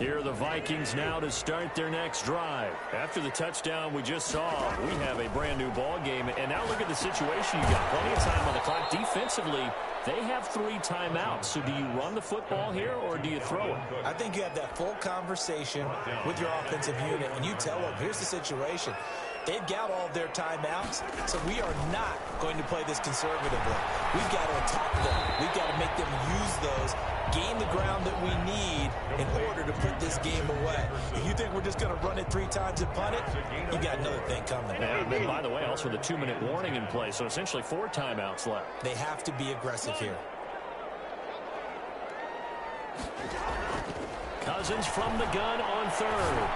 Here are the Vikings now to start their next drive. After the touchdown we just saw, we have a brand new ball game. And now look at the situation. You've got plenty of time on the clock. Defensively, they have 3 timeouts. So do you run the football here or do you throw it?
I think you have that full conversation with your offensive unit, and you tell them, here's the situation. They've got all of their timeouts, so we are not going to play this conservatively. We've got to attack them. We've got to make them use those, gain the ground that we need in order to put this game away. If you think we're just going to run it 3 times and punt it, you got another thing coming.
And by the way, also the 2-minute warning in play, so essentially 4 timeouts left.
They have to be aggressive here.
Cousins from the gun on 3rd.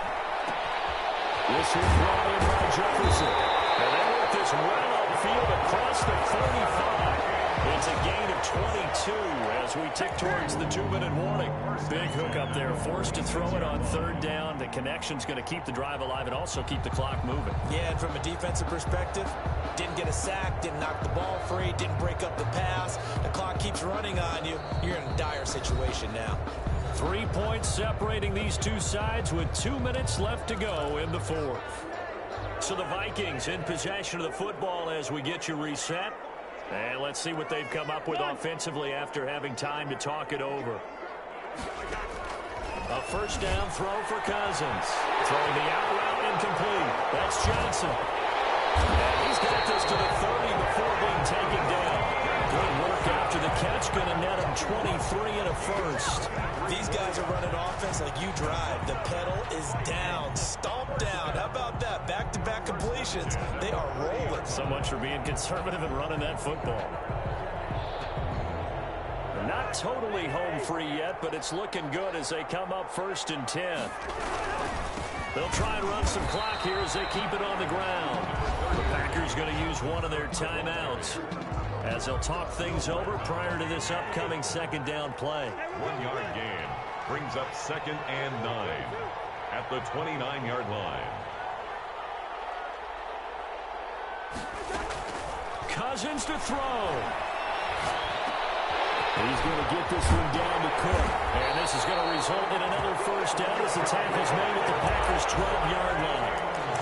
This is brought in by Jefferson. And they work this well upfield across the 35. It's a gain of 22 as we tick towards the 2-minute warning. Big hook up there, forced to throw it on 3rd down. The connection's going to keep the drive alive and also keep the clock moving.
Yeah, and from a defensive perspective, didn't get a sack, didn't knock the ball free, didn't break up the pass. The clock keeps running on you. You're in a dire situation now.
3 points separating these two sides with 2 minutes left to go in the 4th. So the Vikings in possession of the football as we get you reset. And let's see what they've come up with offensively after having time to talk it over. A 1st down throw for Cousins. Throwing the out route incomplete. That's Johnson. And he's got this to the 30 before being taken down. Good work after the catch. Going to net him 23 and a 1st.
These guys are running offense like you drive. The pedal is down. Stomp down. How about that? Back-to-back completions. They are rolling.
So much for being conservative and running that football. Not totally home free yet, but it's looking good as they come up 1st and 10. They'll try and run some clock here as they keep it on the ground. The Packers going to use one of their timeouts as they'll talk things over prior to this upcoming 2nd down play.
1-yard gain brings up 2nd and 9 at the 29-yard line.
Cousins to throw. He's going to get this one down to Cook. And this is going to result in another 1st down as the tackle's made at the Packers' 12-yard line.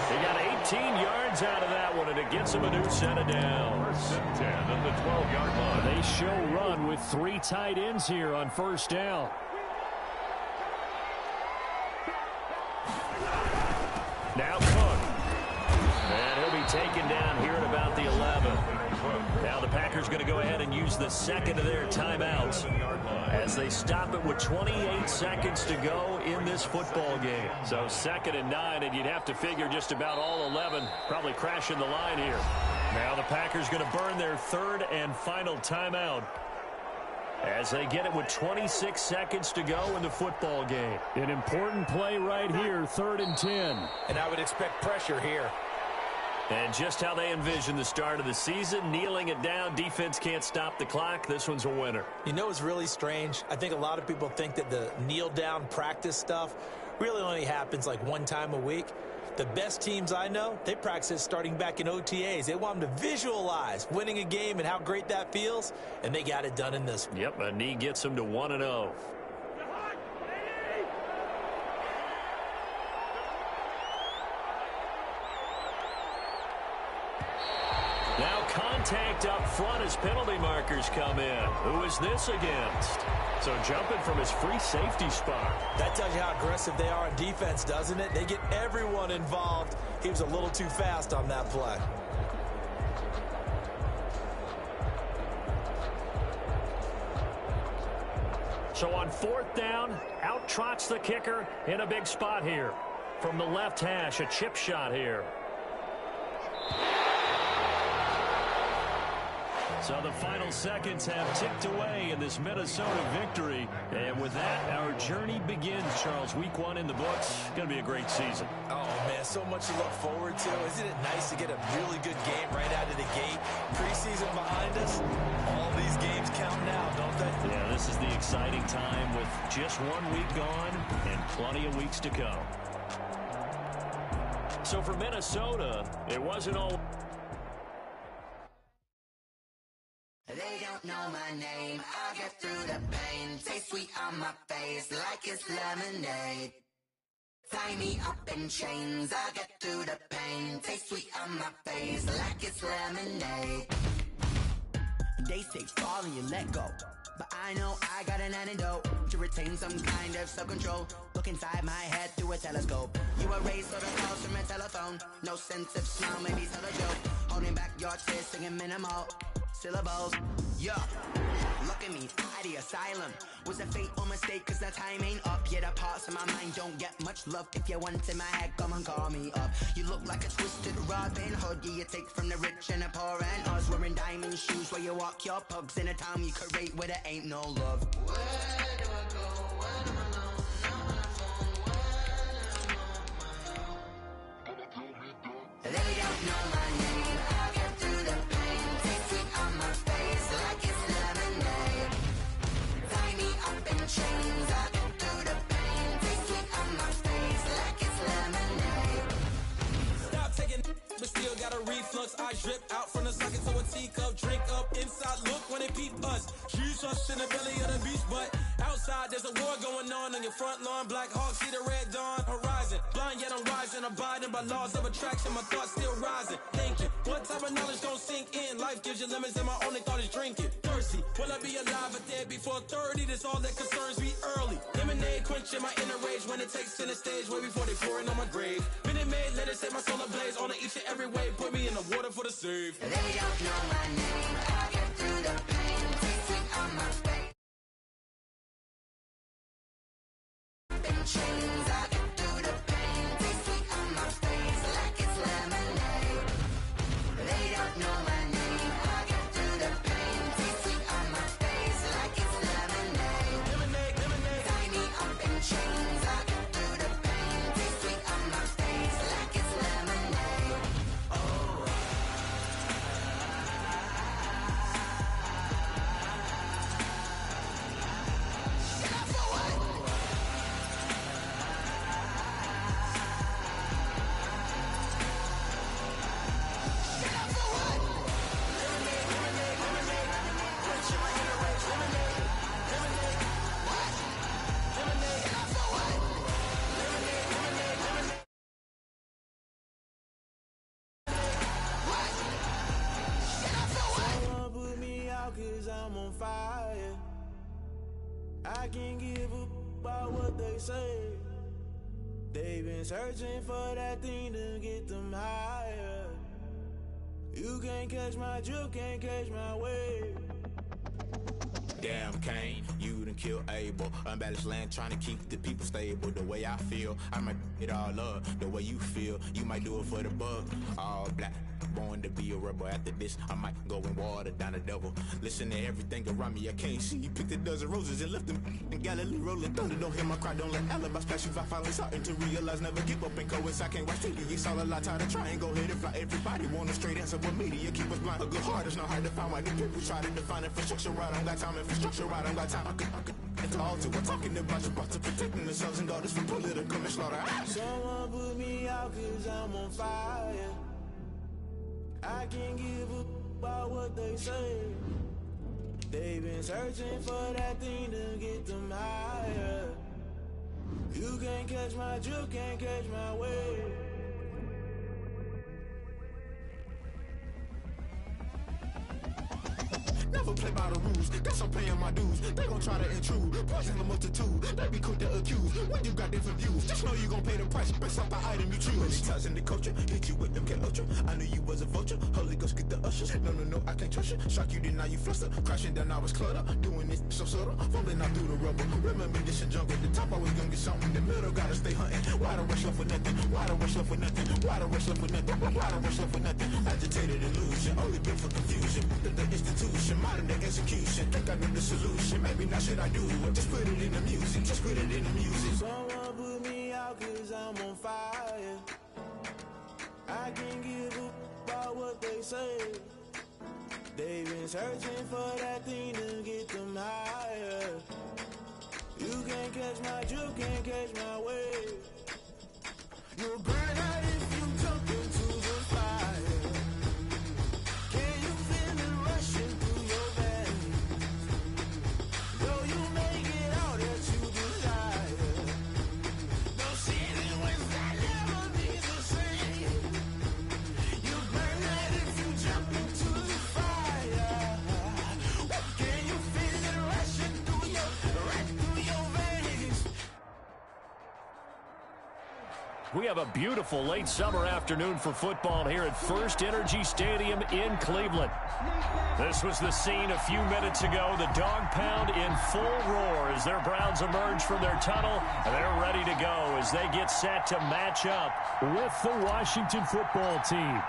They got 18 yards out of that one, and it gets them a new set of downs.
1st and 10 at the 12-yard line.
They show run with 3 tight ends here on 1st down.
Now Cook. And he'll be taken down here at about the 11. Now the Packers going to go ahead and use the 2nd of their timeouts as they stop it with 28 seconds to go in this football game. So 2nd and 9, and you'd have to figure just about all 11 probably crashing the line here. Now the Packers going to burn their 3rd and final timeout as they get it with 26 seconds to go in the football game.
An important play right here, 3rd and 10.
And I would expect pressure here.
And just how they envision the start of the season, kneeling it down, defense can't stop the clock. This one's a winner.
You know what's really strange? I think a lot of people think that the kneel-down practice stuff really only happens like 1 time a week. The best teams I know, they practice starting back in OTAs. They want them to visualize winning a game and how great that feels, and they got it done in this one.
Yep, a knee gets them to 1-0. Now contact up front as penalty markers come in. Who is this against? So jumping from his free safety spot.
That tells you how aggressive they are on defense, doesn't it? They get everyone involved. He was a little too fast on that play.
So on 4th down, out trots the kicker in a big spot here. From the left hash, a chip shot here. So the final seconds have ticked away in this Minnesota victory. And with that, our journey begins, Charles. Week 1 in the books. Going to be a great season.
Oh, man, so much to look forward to. Isn't it nice to get a really good game right out of the gate? Preseason behind us, all these games count now, don't they?
Yeah, this is the exciting time with just 1 week gone and plenty of weeks to come. So for Minnesota, it wasn't all...
They don't
don't know my name. I'll get through the pain. Taste sweet on my face like it's lemonade. Tie me up in chains. I'll get through the pain. Taste sweet on my face like it's lemonade. They say fall and you let go, but I know I got an antidote to retain some kind of self-control. Look inside my head through a telescope. You erase all the calls from a telephone. No sense of smile, maybe tell a joke. Holding back your tears, singing minimal syllables. Yeah, look at me, at the asylum. Was a fate or mistake, cause the time ain't up. Yet the parts of my mind don't get much love. If you want in my head, come and call me up. You look like a twisted Robin Hood. Yeah, you take from the rich and the poor and us. Wearing diamond shoes where you walk your pugs in a town you create where there ain't no love. Where do I go when I'm alone? Not on the phone, when I'm on my own. They don't know my name. I'll get through the pain. Taste sweet on my face like it's lemonade. Tie me up in chains. I'll get through the pain. Taste sweet on my face like it's lemonade.
Stop taking, but still got a reflux. I drip out from the socket to a teacup. Drink up inside, look when it peep us. She's us in the belly of the beach, but outside there's a war going on your front lawn. Black Hawk, see the red dawn horizon. Blind yet I'm rising, abiding by laws of attraction. My thoughts still rising. Thinking, what type of knowledge gon' sink in? Life gives you lemons and my only thought is drinking. Thirsty, will I be alive or dead before 30? That's all that concerns me early. Lemonade quenching my inner rage when it takes center stage way before they pour it on my grave. Minute Maid, let it set my soul ablaze on each and every way. Put me in the water for the save.
They don't know my name. I'll get through the pain. Taste sweet on my face. In chains, I'll get through the pain. Taste sweet on my face like it's lemonade. They don't know my name. I'll get through the pain. Taste sweet on my face like it's lemonade.
Lemonade, lemonade.
Tie me up in chains. I'll get through the pain. Taste sweet on my face like it's lemonade.
Someone put me out cause I'm on fire. I can't give up about what they say. They've been searching for that thing to get them higher. You can't catch my drift, can't catch my wave.
Damn, Kane, you done killed Abel. Unbalanced land, trying to keep the people stable. The way I feel, I might it all up. The way you feel, you might do it for the bug. All black, born to be a rebel. After this, I might go and water down the devil. Listen to everything around me, I can't see. Picked a dozen roses and left them in Galilee rolling thunder. Don't hear my cry, don't let alibis pass you. I finally starting to realize, never give up and coincide. Can't watch TV, it's all a lot. Tired of trying, go ahead and fly. Everybody want a straight answer, but media keep us blind. A good heart is not hard to find. Why the people try to define infrastructure right? I don't got time, infrastructure right, I don't got time. I could it's all to. We're talking about you, about to protecting the sons and daughters from political manslaughter.
Someone put me out cause I'm on fire. I can't give up about what they say. They've been searching for that thing to get them higher. You can't catch my drift, can't catch my wave.
Never play by the rules, guess I'm paying my dues. They gon' try to intrude, poison the multitude. They be quick to accuse when you got different views. Just know you gon' pay the price based off the item you choose. Many ties in the culture, hit you with them get ultra. I knew you was a vulture, Holy Ghost get the ushers. No, I can't trust you. Shock you, then now you fluster. Crashing down, I was clutter. Doing this so subtle, fumbling out through the rubble. Remember this and jungle, the top I was gonna get something. The middle gotta stay hunting. Why the rush left for nothing? Why the rush left for nothing? Why the rush left for nothing? Why the rush left for nothing? Agitated illusion, only been for confusion. The institution, modern day execution. Think I know the solution. Maybe now should I do it? Just put it in the music. Just put it in the music.
Someone put me out cause I'm on fire. I can't give up about what they say. They've been searching for that thing to get them higher. You can't catch my drift, can't catch my wave. You'll burn out if you jump into the fire. Can you feel it rushing through your veins?
We have a beautiful late summer afternoon for football here at First Energy Stadium in Cleveland. This was the scene a few minutes ago. The dog pound in full roar as their Browns emerge from their tunnel. And they're ready to go as they get set to match up with the Washington football team.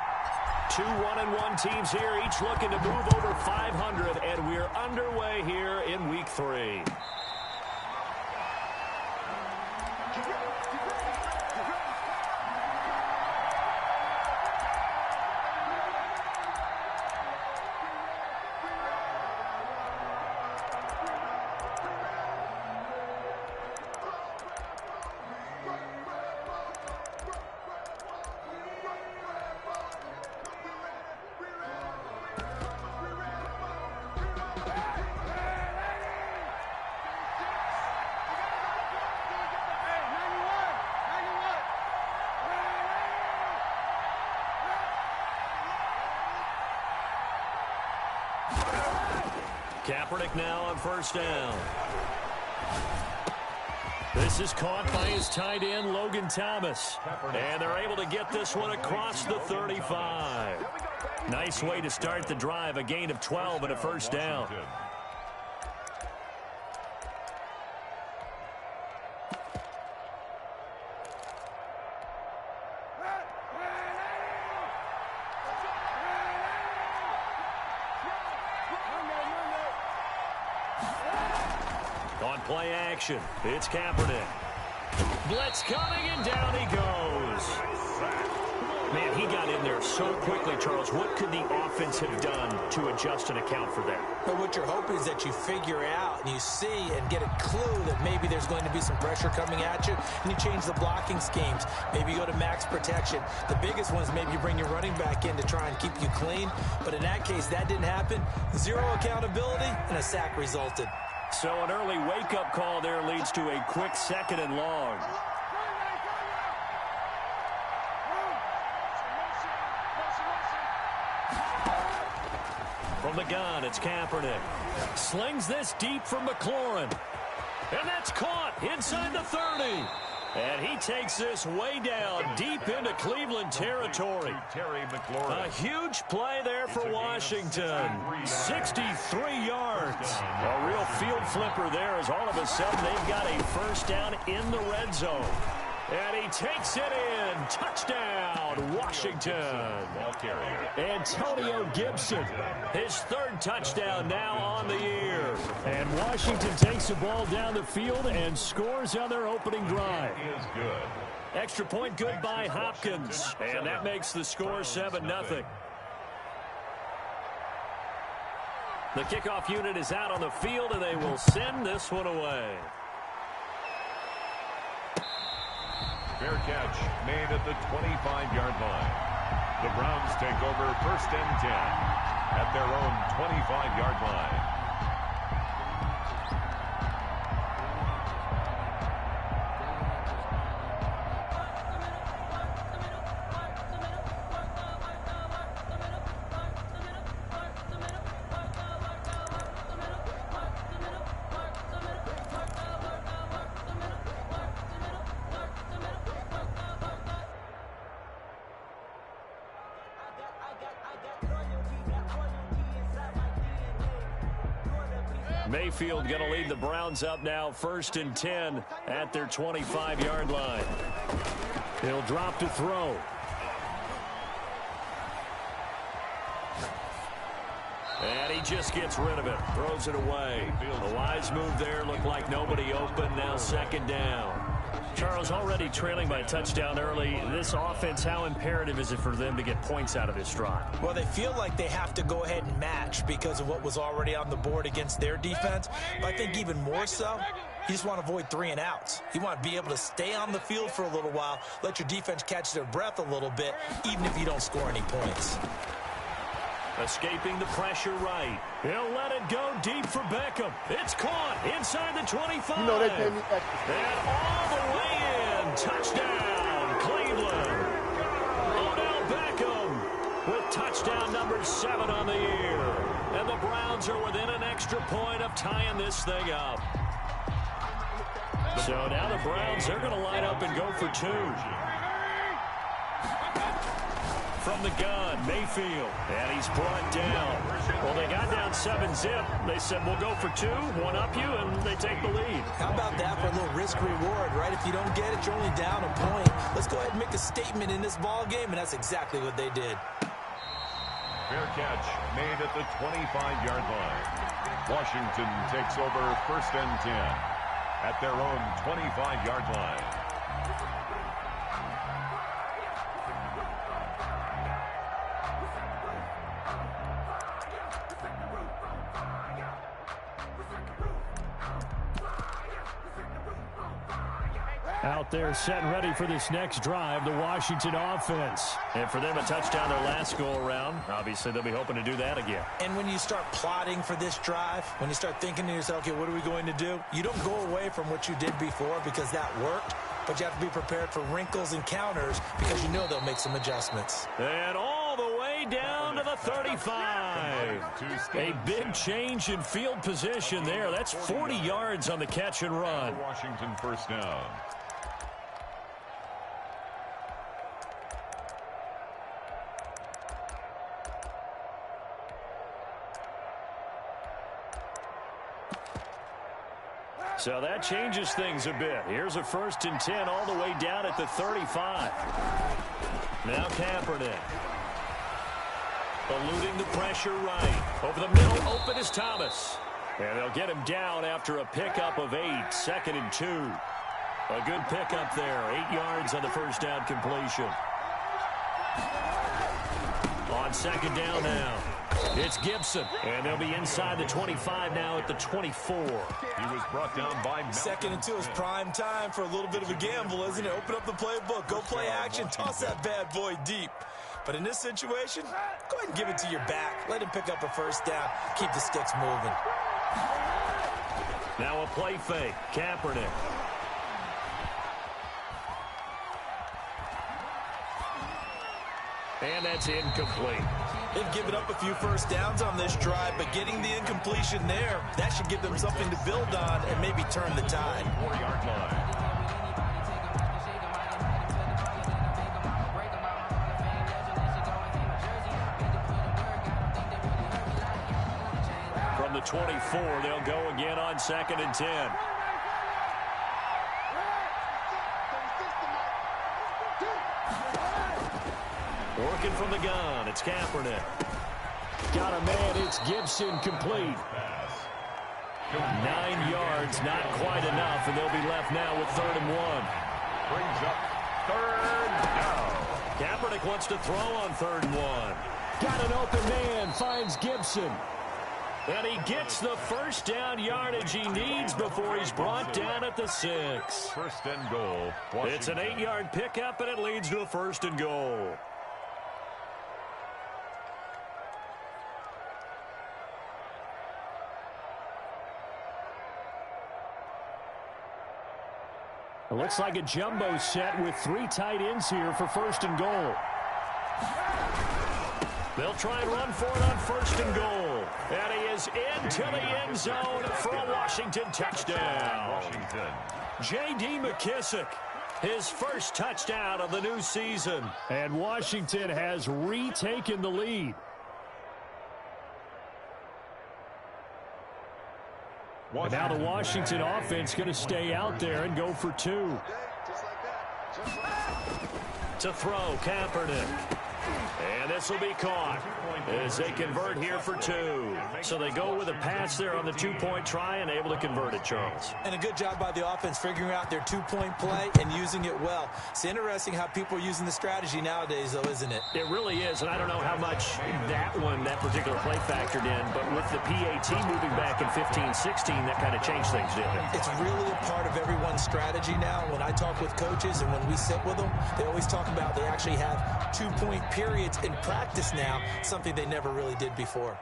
Two 1-1 teams here, each looking to move over 500, and we're underway here in Week 3. Kaepernick now on first down. This is caught by his tight end, Logan Thomas. And they're able to get this one across the 35. Nice way to start the drive, a gain of 12 and a first down. On play action, it's Kaepernick. Blitz coming, and down he goes. Man, he got in there so quickly, Charles. What could the offense have done to adjust and account for that?
But what you're hoping is that you figure out and you see and get a clue that maybe there's going to be some pressure coming at you, and you change the blocking schemes. Maybe you go to max protection. The biggest one is maybe you bring your running back in to try and keep you clean. But in that case, that didn't happen. Zero accountability, and a sack resulted.
So an early wake-up call there leads to a quick 2nd and long. From the gun, it's Kaepernick. Slings this deep from McLaurin. And that's caught inside the 30. And he takes this way down, deep into Cleveland territory. A huge play there for Washington. 63 yards. A real field flipper there as all of a sudden they've got a first down in the red zone. And he takes it in. Touchdown, Washington. Antonio Gibson, his 3rd touchdown now on the year. And Washington takes the ball down the field and scores on their opening drive. Extra point good by Hopkins. And that makes the score 7-0. The kickoff unit is out on the field, and they will send this one away.
Fair catch made at the 25-yard line. The Browns take over 1st and 10 at their own 25-yard line.
Mayfield going to lead the Browns up now 1st and 10 at their 25-yard line. He'll drop to throw. And he just gets rid of it. Throws it away. A wise move there. Looked like nobody open. Now 2nd down. Charles, already trailing by a touchdown early. This offense, how imperative is it for them to get points out of this drive?
Well, they feel like they have to go ahead and match because of what was already on the board against their defense. But I think even more so, you just want to avoid 3 and outs. You want to be able to stay on the field for a little while, let your defense catch their breath a little bit, even if you don't score any points.
Escaping the pressure right. He'll let it go deep for Beckham. It's caught inside the 25.
You know they pay me extra.
And all the way in. Touchdown, Cleveland. Odell Beckham with touchdown number 7 on the year. And the Browns are within an extra point of tying this thing up. So now the Browns, they're going to line up and go for 2. from the gun, Mayfield. And he's brought down. Well, they got down 7-zip. They said, we'll go for 2, one up you, and they take the lead.
How about that for a little risk-reward, right? If you don't get it, you're only down a point. Let's go ahead and make a statement in this ball game, and that's exactly what they did.
Fair catch made at the 25-yard line. Washington takes over 1st and 10 at their own 25-yard line.
Out there set and ready for this next drive, the Washington offense. And for them, a touchdown their last go-around. Obviously, they'll be hoping to do that again.
And when you start plotting for this drive, when you start thinking to yourself, okay, what are we going to do? You don't go away from what you did before because that worked, but you have to be prepared for wrinkles and counters because you know they'll make some adjustments.
And all the way down to the 35. A big change in field position there. That's 40 yards on the catch and run.
Washington 1st down.
So that changes things a bit. Here's a 1st and 10 all the way down at the 35. Now Kaepernick. Eluding the pressure right. Over the middle, open is Thomas. And they'll get him down after a pickup of 8. 2nd and 2. A good pickup there. 8 yards on the 1st down completion. On 2nd down now. It's Gibson, and they'll be inside the 25 now at the 24.
He was brought down by
2nd and 2 is prime time for a little bit of a gamble, isn't it? Open up the playbook, go play action, toss that bad boy deep. But in this situation, go ahead and give it to your back. Let him pick up a 1st down. Keep the sticks moving.
Now a play fake. Kaepernick. And that's incomplete.
They've given up a few 1st downs on this drive, but getting the incompletion there, that should give them something to build on and maybe turn the tide.
4-yard line.
From the 24, they'll go again on 2nd and 10. Working from the gun, it's Kaepernick. Got a man, it's Gibson, complete. 9 yards, not quite enough, and they'll be left now with 3rd and 1.
Brings up 3rd down.
Kaepernick wants to throw on 3rd and 1. Got an open man, finds Gibson. And he gets the 1st down yardage he needs before he's brought down at the 6.
1st and goal. Washington.
It's an 8-yard pickup, and it leads to a 1st and goal. It looks like a jumbo set with 3 tight ends here for 1st and goal. They'll try and run for it on 1st and goal. And he is into the end zone for a Washington touchdown.
Washington.
J.D. McKissick, his 1st touchdown of the new season. And Washington has retaken the lead. And now the Washington offense going to stay out there and go for 2. To throw, Kaepernick. And this will be caught as they convert here for 2. So they go with a pass there on the 2-point try and able to convert it, Charles.
And a good job by the offense figuring out their 2-point play and using it well. It's interesting how people are using the strategy nowadays, though, isn't it?
It really is, and I don't know how much that particular play factored in, but with the PAT moving back in 15-16, that kind of changed things, didn't it?
It's really a part of everyone's strategy now. When I talk with coaches and when we sit with them, they always talk about they actually have 2-point periods in practice now, something they never really did before.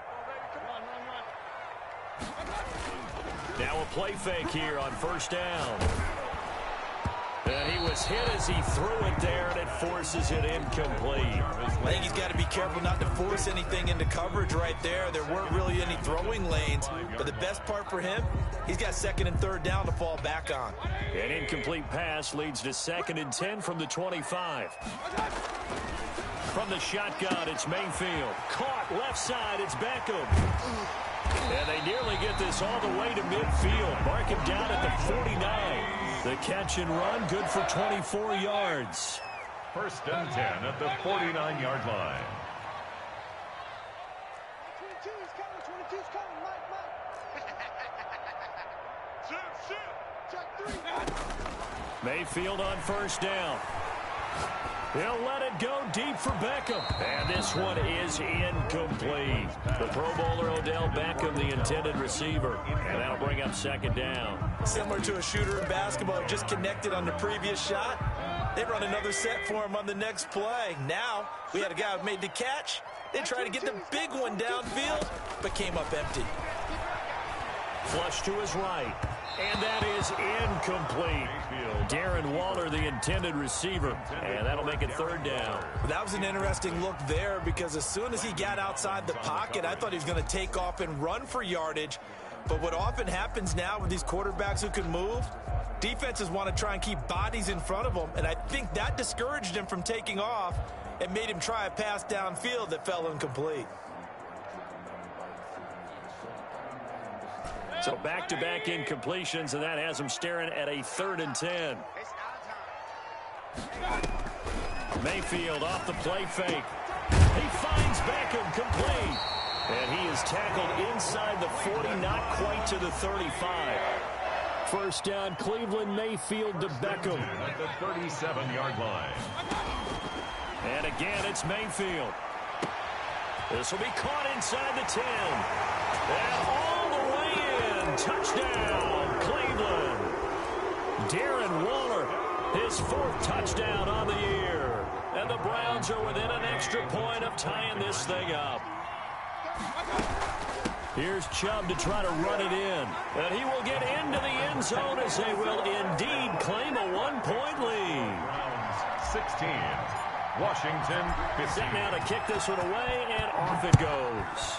Now a play fake here on 1st down. And he was hit as he threw it there, and it forces it incomplete.
I think he's got to be careful not to force anything into coverage right there. There weren't really any throwing lanes, but the best part for him, he's got 2nd and 3rd down to fall back on.
An incomplete pass leads to 2nd and 10 from the 25. From the shotgun, it's Mayfield. Caught left side, it's Beckham. And they nearly get this all the way to midfield. Mark him down at the 49. The catch and run, good for 24 yards.
1st and 10 at the 49-yard line.
22's coming, 22's coming, Mike. Check 3.
Mayfield on 1st down. He'll let it go deep for Beckham. And this one is incomplete. The Pro Bowler Odell Beckham, the intended receiver. And that'll bring up 2nd down.
Similar to a shooter in basketball, just connected on the previous shot. They run another set for him on the next play. Now, we had a guy who made the catch. They tried to get the big one downfield, but came up empty.
Flush to his right. And that is incomplete. Darren Waller, the intended receiver. And that'll make it 3rd down.
That was an interesting look there because as soon as he got outside the pocket, I thought he was going to take off and run for yardage. But what often happens now with these quarterbacks who can move, defenses want to try and keep bodies in front of them. And I think that discouraged him from taking off and made him try a pass downfield that fell incomplete.
So back-to-back incompletions, and that has him staring at a 3rd and 10. Mayfield off the play fake. He finds Beckham complete. And he is tackled inside the 40, not quite to the 35. 1st down, Cleveland. Mayfield to Beckham.
At the 37-yard line.
And again, it's Mayfield. This will be caught inside the 10. And all the way in. Touchdown, Cleveland. Darren Waller, his 4th touchdown on the year. And the Browns are within an extra point of tying this thing up. Here's Chubb to try to run it in. And he will get into the end zone as they will indeed claim a 1-point lead.
Browns 16. Washington 15.
Set now to kick this one away, and off it goes.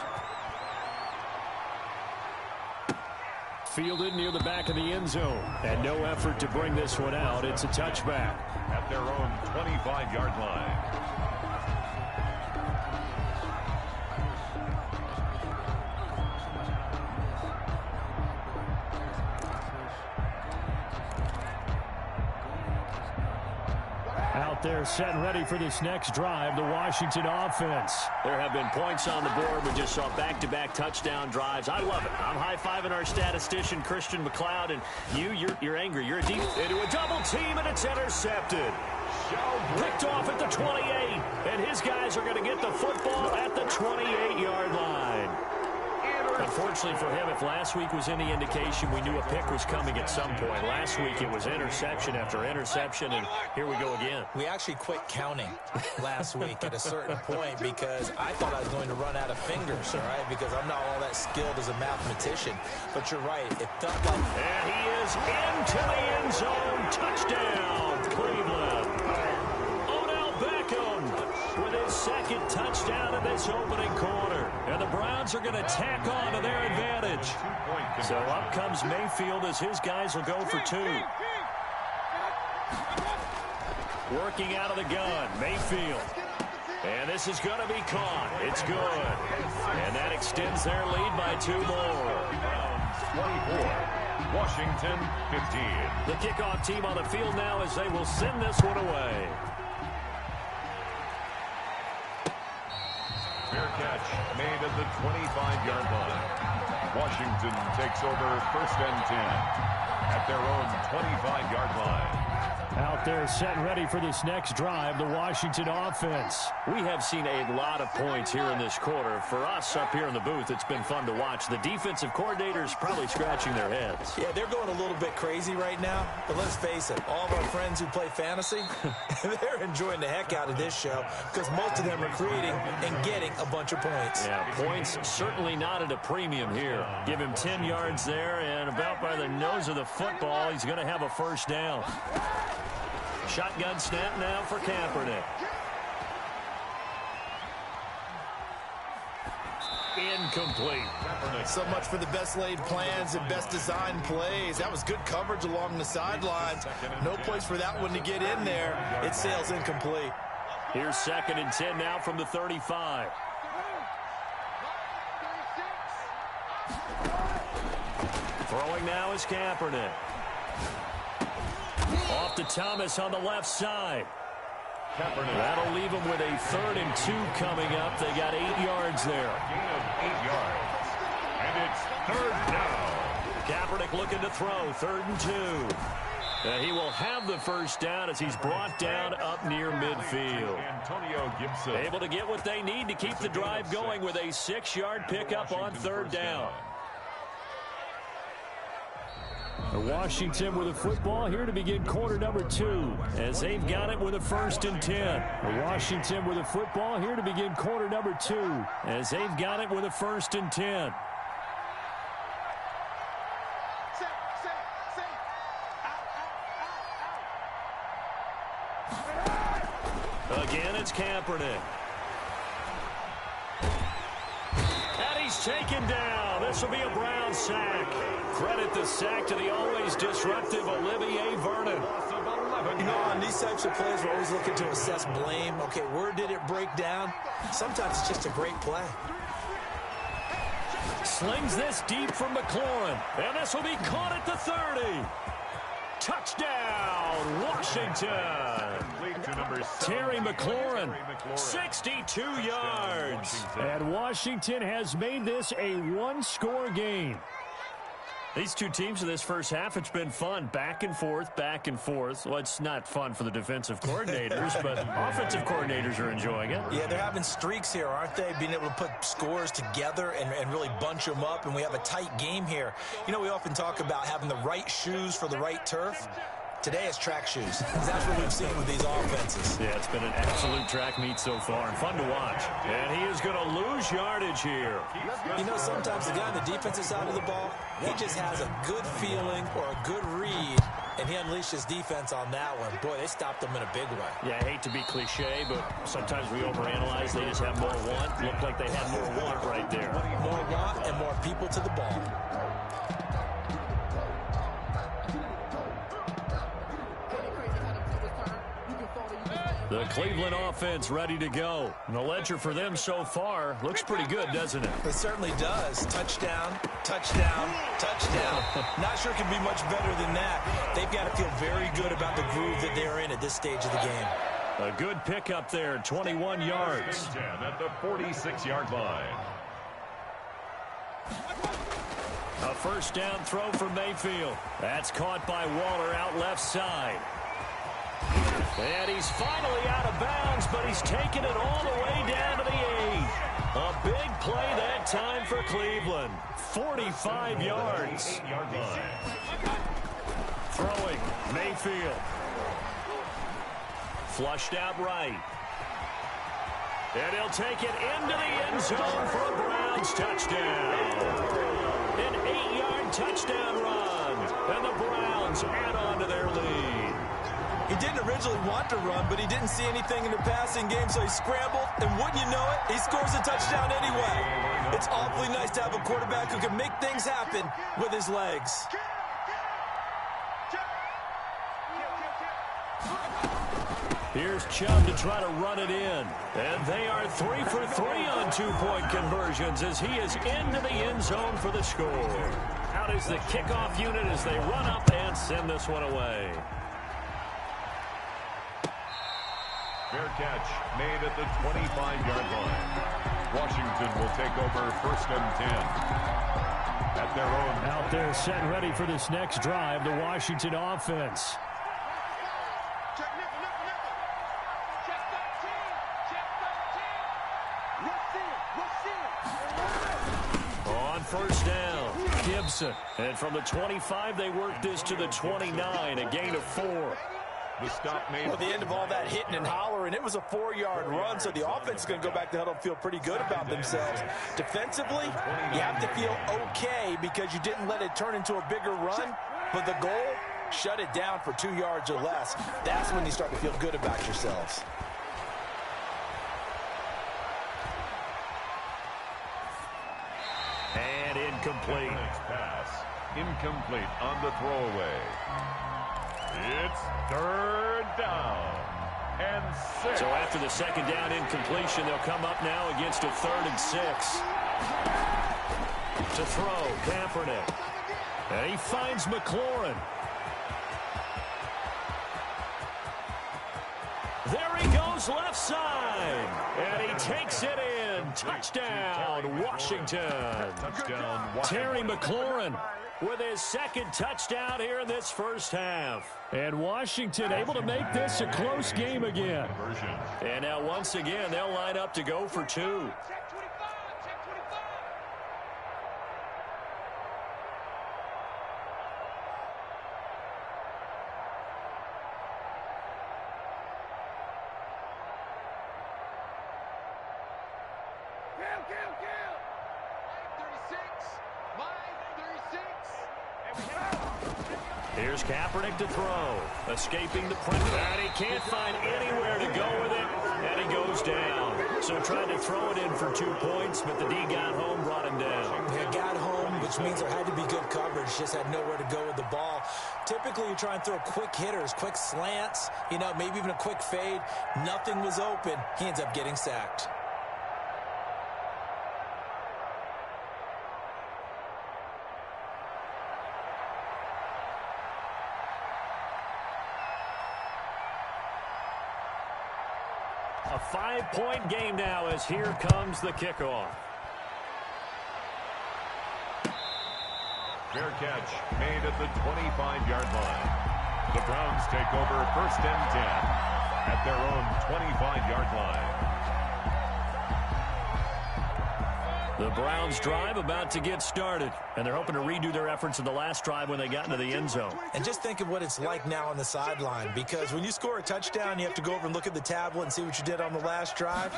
Fielded near the back of the end zone. And no effort to bring this one out. It's a touchback.
At their own 25-yard line.
Out there set and ready for this next drive, the Washington offense. There have been points on the board. We just saw back-to-back touchdown drives. I love it. I'm high-fiving our statistician, Christian McLeod, and you're angry. You're deep into a double team, and it's intercepted. Picked off at the 28, and his guys are going to get the football at the 28-yard line. Unfortunately for him, if last week was any indication, we knew a pick was coming at some point. Last week it was interception after interception, and here we go again.
We actually quit counting last week at a certain point because I thought I was going to run out of fingers, all right, because I'm not all that skilled as a mathematician. But you're right. It felt like...
And he is into the end zone. Touchdown, Cleveland. Odell Beckham with his 2nd touchdown in this opening quarter. And the Browns are going to tack on to their advantage. So up comes Mayfield as his guys will go for 2. Working out of the gun, Mayfield. And this is going to be caught. It's good. And that extends their lead by 2 more.
24. Washington 15.
The kickoff team on the field now as they will send this one away.
Fair catch made at the 25-yard line. Washington takes over 1st and 10 at their own 25-yard line.
Out there set and ready for this next drive, the Washington offense. We have seen a lot of points here in this quarter. For us up here in the booth, it's been fun to watch. The defensive coordinators probably scratching their heads.
Yeah, they're going a little bit crazy right now. But let's face it, all of our friends who play fantasy, they're enjoying the heck out of this show because most of them are creating and getting a bunch of points.
Yeah, points certainly not at a premium here. Give him 10 yards there, and about by the nose of the football, he's going to have a 1st down. Shotgun snap now for Kaepernick. Incomplete.
So much for the best laid plans and best designed plays. That was good coverage along the sidelines. No place for that one to get in there. It sails incomplete.
Here's 2nd and 10 now from the 35. Throwing now is Kaepernick. Off to Thomas on the left side. That'll leave them with a 3rd and 2 coming up. They got 8 yards there.
Gain of 8 yards. And it's 3rd down.
Kaepernick looking to throw. 3rd and 2. And he will have the first down as he's brought down up near midfield.
Antonio Gibson.
Able to get what they need to keep the drive going with a 6-yard pickup on 3rd down. Washington with the football here to begin quarter number 2 as they've got it with a 1st and 10. Washington with the football here to begin quarter number 2 as they've got it with a 1st and 10. Again, it's Kaepernick. And he's taken down. This will be a Brown sack. Credit the sack to the always disruptive Olivier Vernon.
You know, on these types of plays, we're always looking to assess blame. Okay, where did it break down? Sometimes it's just a great play.
Slings this deep from McLaurin. And this will be caught at the 30. Touchdown, Washington. Terry McLaurin, 62 yards. And Washington has made this a one-score game. These two teams in this first half, it's been fun. Back and forth, back and forth. Well, it's not fun for the defensive coordinators, but offensive coordinators are enjoying it.
Yeah, they're having streaks here, aren't they? Being able to put scores together and really bunch them up, and we have a tight game here. You know, we often talk about having the right shoes for the right turf. Today it's track shoes. That's what we've seen with these offenses.
Yeah, it's been an absolute track meet so far and fun to watch. And he is going to lose yardage here.
You know, sometimes the guy on the defensive side of the ball, he just has a good feeling or a good read, and he unleashed his defense on that one. Boy, they stopped him in a big way.
Yeah, I hate to be cliche, but sometimes we overanalyze. They just have more want. Looked like they had more want right there.
More want and more people to the ball.
The Cleveland offense ready to go. And the ledger for them so far looks pretty good, doesn't it?
It certainly does. Touchdown, touchdown, touchdown. Not sure it can be much better than that. They've got to feel very good about the groove that they're in at this stage of the game.
A good pickup there, 21 yards.
At the 46-yard line.
A first down throw for Mayfield. That's caught by Waller out left side. And he's finally out of bounds, but he's taken it all the way down to the 8. A big play that time for Cleveland. 45 yards. Throwing, Mayfield. Flushed out right. And he'll take it into the end zone for a Browns touchdown. An 8-yard touchdown run. And the Browns add on to their lead.
He didn't originally want to run, but he didn't see anything in the passing game, so he scrambled, and wouldn't you know it, he scores a touchdown anyway. It's awfully nice to have a quarterback who can make things happen with his legs.
Here's Chubb to try to run it in. And they are 3 for 3 on two-point conversions as he is into the end zone for the score. Out is the kickoff unit as they run up and send this one away.
Fair catch made at the 25-yard line. Washington will take over 1st and 10. At their own.
Out there set and ready for this next drive, the Washington offense. On first down, Gibson. And from the 25, they work this to the 29, a gain of 4.
The stop made.
Well, the end of all that hitting and hollering, it was a 4-yard run, so the offense is going to go back to huddle and feel pretty good about themselves. Defensively, you have to feel okay because you didn't let it turn into a bigger run, but the goal, shut it down for 2 yards or less. That's when you start to feel good about yourselves.
And incomplete.
Next pass. Incomplete on the throwaway. It's 3rd down. and 6.
So after the second down incompletion, they'll come up now against a 3rd and 6. To throw, Kaepernick. And he finds McLaurin. There he goes left side. And he takes it in. Touchdown, Washington.
Touchdown, Washington.
Terry McLaurin with his 2nd touchdown here in this first half. And Washington able to make this a close game again. And now once again, they'll line up to go for 2. Here's Kaepernick to throw. Escaping the pressure. And he can't find anywhere to go with it. And he goes down. So tried to throw it in for 2 points, but the D got home, brought him down.
Yeah, got home, which means there had to be good coverage. Just had nowhere to go with the ball. Typically, you try and throw quick hitters, quick slants, maybe even a quick fade. Nothing was open. He ends up getting sacked.
A 5-point game now as here comes the kickoff.
Fair catch made at the 25-yard line. The Browns take over 1st and 10 at their own 25-yard line.
The Browns drive about to get started, and they're hoping to redo their efforts in the last drive when they got into the end zone.
And just think of what it's like now on the sideline, because when you score a touchdown, you have to go over and look at the tablet and see what you did on the last drive.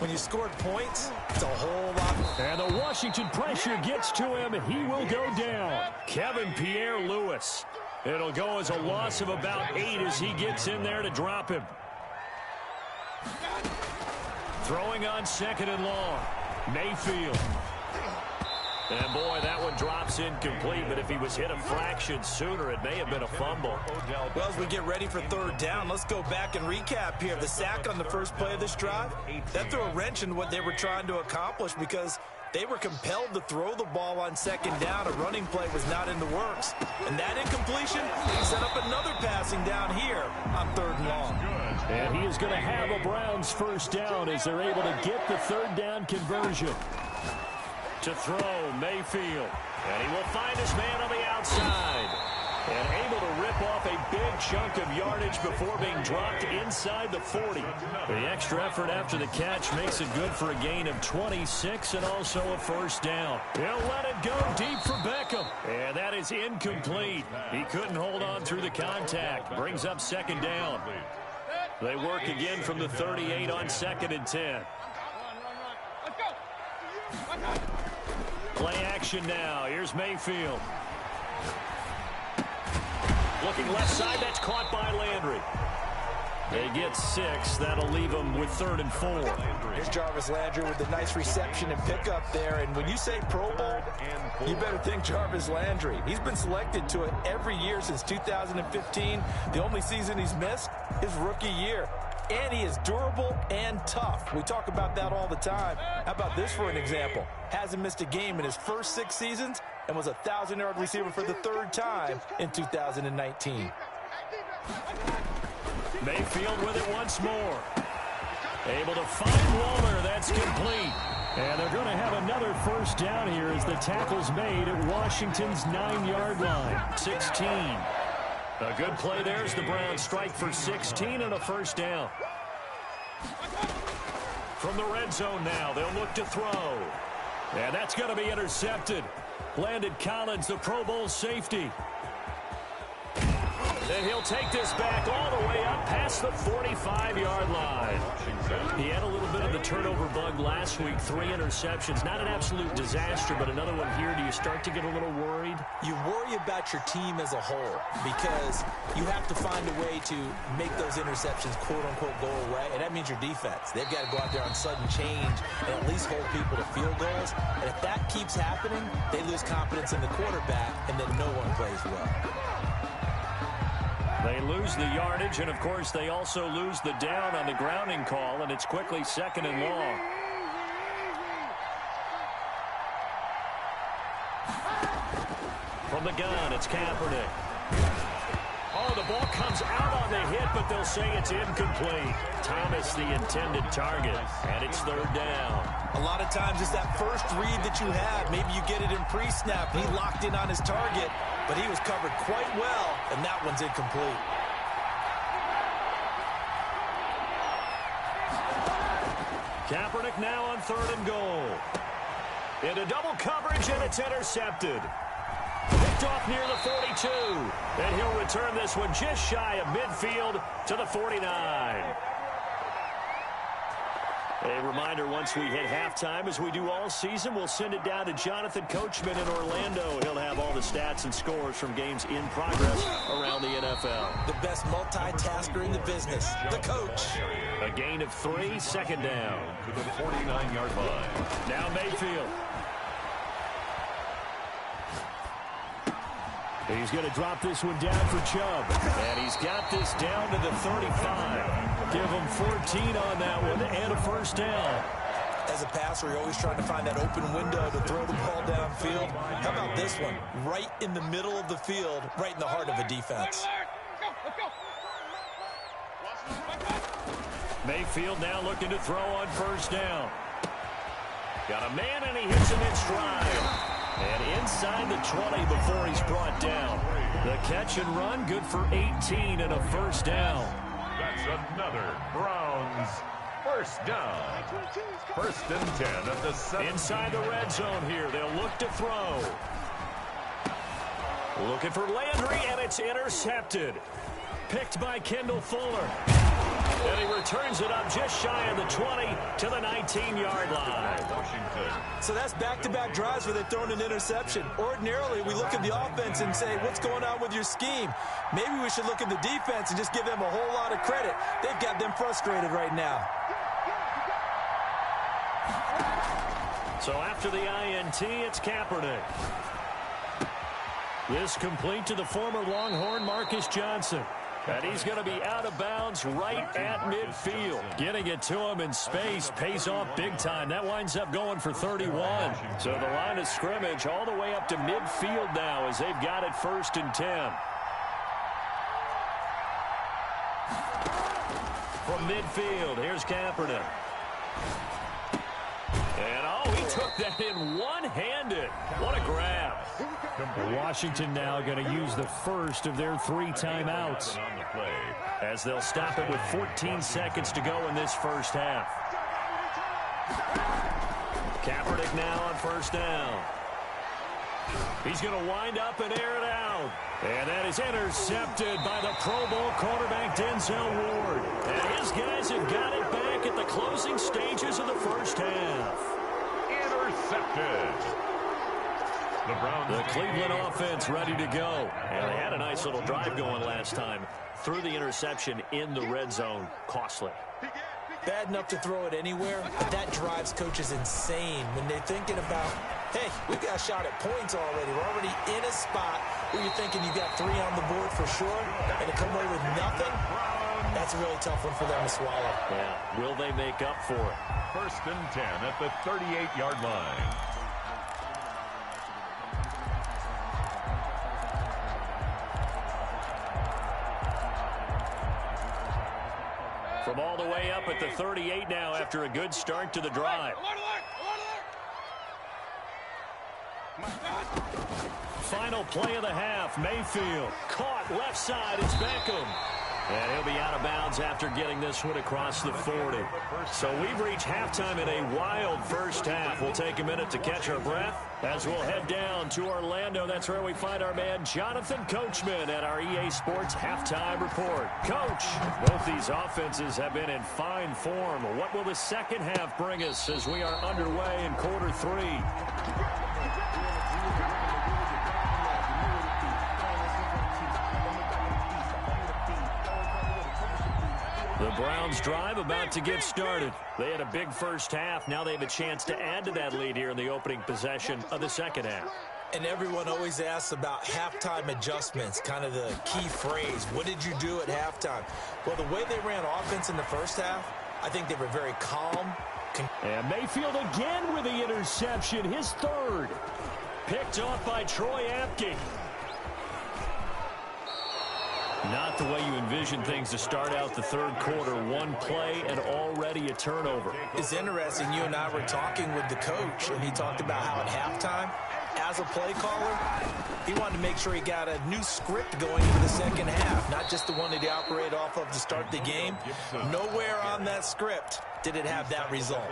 When you scored points, it's a whole lot more.
And the Washington pressure gets to him, and he will go down. Kevin Pierre-Louis. It'll go as a loss of about 8 as he gets in there to drop him. Throwing on 2nd and long. Mayfield. And boy, that one drops incomplete, but if he was hit a fraction sooner, it may have been a fumble.
Well, as we get ready for 3rd down, let's go back and recap here. The sack on the first play of this drive, that threw a wrench in what they were trying to accomplish because they were compelled to throw the ball on 2nd down. A running play was not in the works. And that incompletion set up another passing down here on 3rd and long.
And he is going to have a Browns 1st down as they're able to get the 3rd down conversion. To throw, Mayfield. And he will find his man on the outside. And able to rip off a big chunk of yardage before being dropped inside the 40. The extra effort after the catch makes it good for a gain of 26 and also a 1st down. He'll let it go deep for Beckham. And that is incomplete. He couldn't hold on through the contact. Brings up 2nd down. They work again from the 38 on 2nd and 10. Play action now. Here's Mayfield. Looking left side. That's caught by Landry. They get 6. That'll leave them with 3rd and 4.
Here's Jarvis Landry with a nice reception and pickup there. And when you say Pro Bowl, you better think Jarvis Landry. He's been selected to it every year since 2015. The only season he's missed is rookie year. And he is durable and tough. We talk about that all the time. How about this for an example? Hasn't missed a game in his first 6 seasons and was a 1,000-yard receiver for the 3rd time in 2019.
Mayfield with it once more. Able to find Waller. That's complete. And they're going to have another 1st down here as the tackle's made at Washington's 9-yard line. 16. A good play there as the Browns strike for 16 and a 1st down. From the red zone now, they'll look to throw. And that's going to be intercepted. Landon Collins, the Pro Bowl safety. And he'll take this back all the way up past the 45-yard line. He had a little bit of the turnover bug last week. 3 interceptions. Not an absolute disaster, but another one here. Do you start to get a little worried?
You worry about your team as a whole because you have to find a way to make those interceptions, quote-unquote, go away. And that means your defense. They've got to go out there on sudden change and at least hold people to field goals. And if that keeps happening, they lose confidence in the quarterback, and then no one plays well.
They lose the yardage, and, of course, they also lose the down on the grounding call, and it's quickly 2nd and long. From the gun, it's Kaepernick. Oh, the ball comes out on the hit, but they'll say it's incomplete. Thomas, the intended target, and it's 3rd down.
A lot of times it's that first read that you have. Maybe you get it in pre-snap. He locked in on his target, but he was covered quite well, and that one's incomplete.
Kaepernick now on 3rd and goal. Into double coverage, and it's intercepted. Picked off near the 42. And he'll return this one just shy of midfield to the 49. A reminder, once we hit halftime, as we do all season, we'll send it down to Jonathan Coachman in Orlando. He'll have all the stats and scores from games in progress around the NFL.
The best multitasker in the business, the coach.
A gain of 3, 2nd down.
To the 49-yard line.
Now Mayfield. He's going to drop this one down for Chubb. And he's got this down to the 35. Give him 14 on that one and a 1st down.
As a passer, you're always trying to find that open window to throw the ball downfield. How about this one? Right in the middle of the field, right in the heart of a defense.
Mayfield now looking to throw on 1st down. Got a man, and he hits him in stride. And inside the 20 before he's brought down. The catch and run, good for 18 and a 1st down.
That's another Browns 1st down. 1st and 10 at the 7.
Inside the red zone here. They'll look to throw. Looking for Landry, and it's intercepted. Picked by Kendall Fuller. And he returns it up just shy of the 20 to the 19-yard line.
Washington.
So that's back-to-back drives where they've thrown an interception. Ordinarily, we look at the offense and say, what's going on with your scheme? Maybe we should look at the defense and just give them a whole lot of credit. They've got them frustrated right now.
So after the INT, it's Kaepernick. This complete to the former Longhorn Marcus Johnson. And he's going to be out of bounds right at midfield. Getting it to him in space pays off big time. That winds up going for 31. So the line of scrimmage all the way up to midfield now as they've got it 1st and 10. From midfield, here's Kaepernick. And, oh, he took that in one-handed. What a grab. Washington now going to use the first of their 3 timeouts as they'll stop it with 14 seconds to go in this 1st half. Kaepernick now on 1st down. He's going to wind up and air it out. And that is intercepted by the Pro Bowl quarterback Denzel Ward. And his guys have got it back at the closing stages of the 1st half.
Intercepted.
The Cleveland offense ready to go. And they had a nice little drive going last time. Threw the interception in the red zone. Costly.
Bad enough to throw it anywhere, but that drives coaches insane when they're thinking about, hey, we've got a shot at points already. We're already in a spot where you're thinking you got 3 on the board for sure, and to come away with nothing, that's a really tough one for them to swallow.
Yeah, will they make up for it?
1st and 10 at the 38-yard line.
From all the way up at the 38 now after a good start to the drive. Final play of the half. Mayfield caught left side. It's Beckham. And he'll be out of bounds after getting this one across the 40. So we've reached halftime in a wild 1st half. We'll take a minute to catch our breath as we'll head down to Orlando. That's where we find our man Jonathan Coachman at our EA Sports Halftime Report. Coach, both these offenses have been in fine form. What will the 2nd half bring us as we are underway in quarter 3? The Browns drive about to get started. They had a big 1st half. Now they have a chance to add to that lead here in the opening possession of the 2nd half.
And everyone always asks about halftime adjustments, kind of the key phrase. What did you do at halftime? Well, the way they ran offense in the first half, I think they were very calm.
And Mayfield again with the interception, his third. Picked off by Troy Apke. Not the way you envision things to start out the third quarter. One play and already a turnover.
It's interesting. You and I were talking with the coach, and he talked about how at halftime, as a play caller, he wanted to make sure he got a new script going into the second half, not just the one that he operated off of to start the game. Nowhere on that script did it have that result.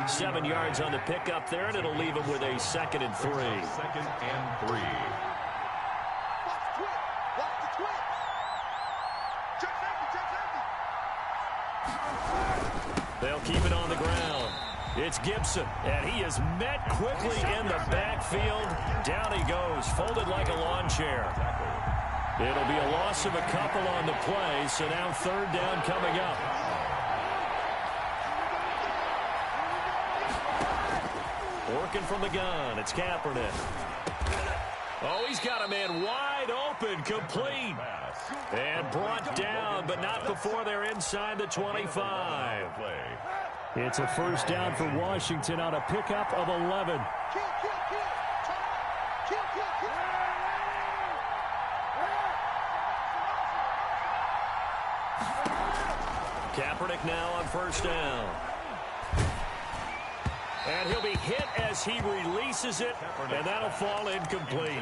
7 yards on the pickup there, and it'll leave him with a 2nd and 3.
2nd and 3.
They'll keep it on the ground. It's Gibson, and he is met quickly in the backfield. Down he goes, folded like a lawn chair. It'll be a loss of a couple on the play, so now 3rd down coming up. Working from the gun, it's Kaepernick. Oh, he's got a man wide open, complete. And brought down, but not before they're inside the 25. It's a 1st down for Washington on a pickup of 11. Kaepernick now on 1st down. And he'll be hit as he releases it, and that'll fall incomplete.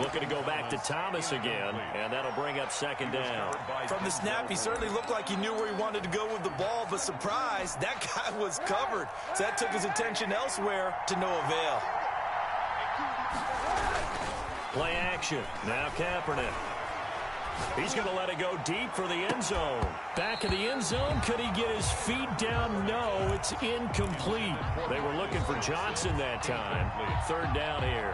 Looking to go back to Thomas again, and that'll bring up 2nd down.
From the snap, he certainly looked like he knew where he wanted to go with the ball, but surprise, that guy was covered. So that took his attention elsewhere to no avail.
Play action. Now Kaepernick. He's going to let it go deep for the end zone. Back of the end zone. Could he get his feet down? No, it's incomplete. They were looking for Johnson that time. 3rd down here.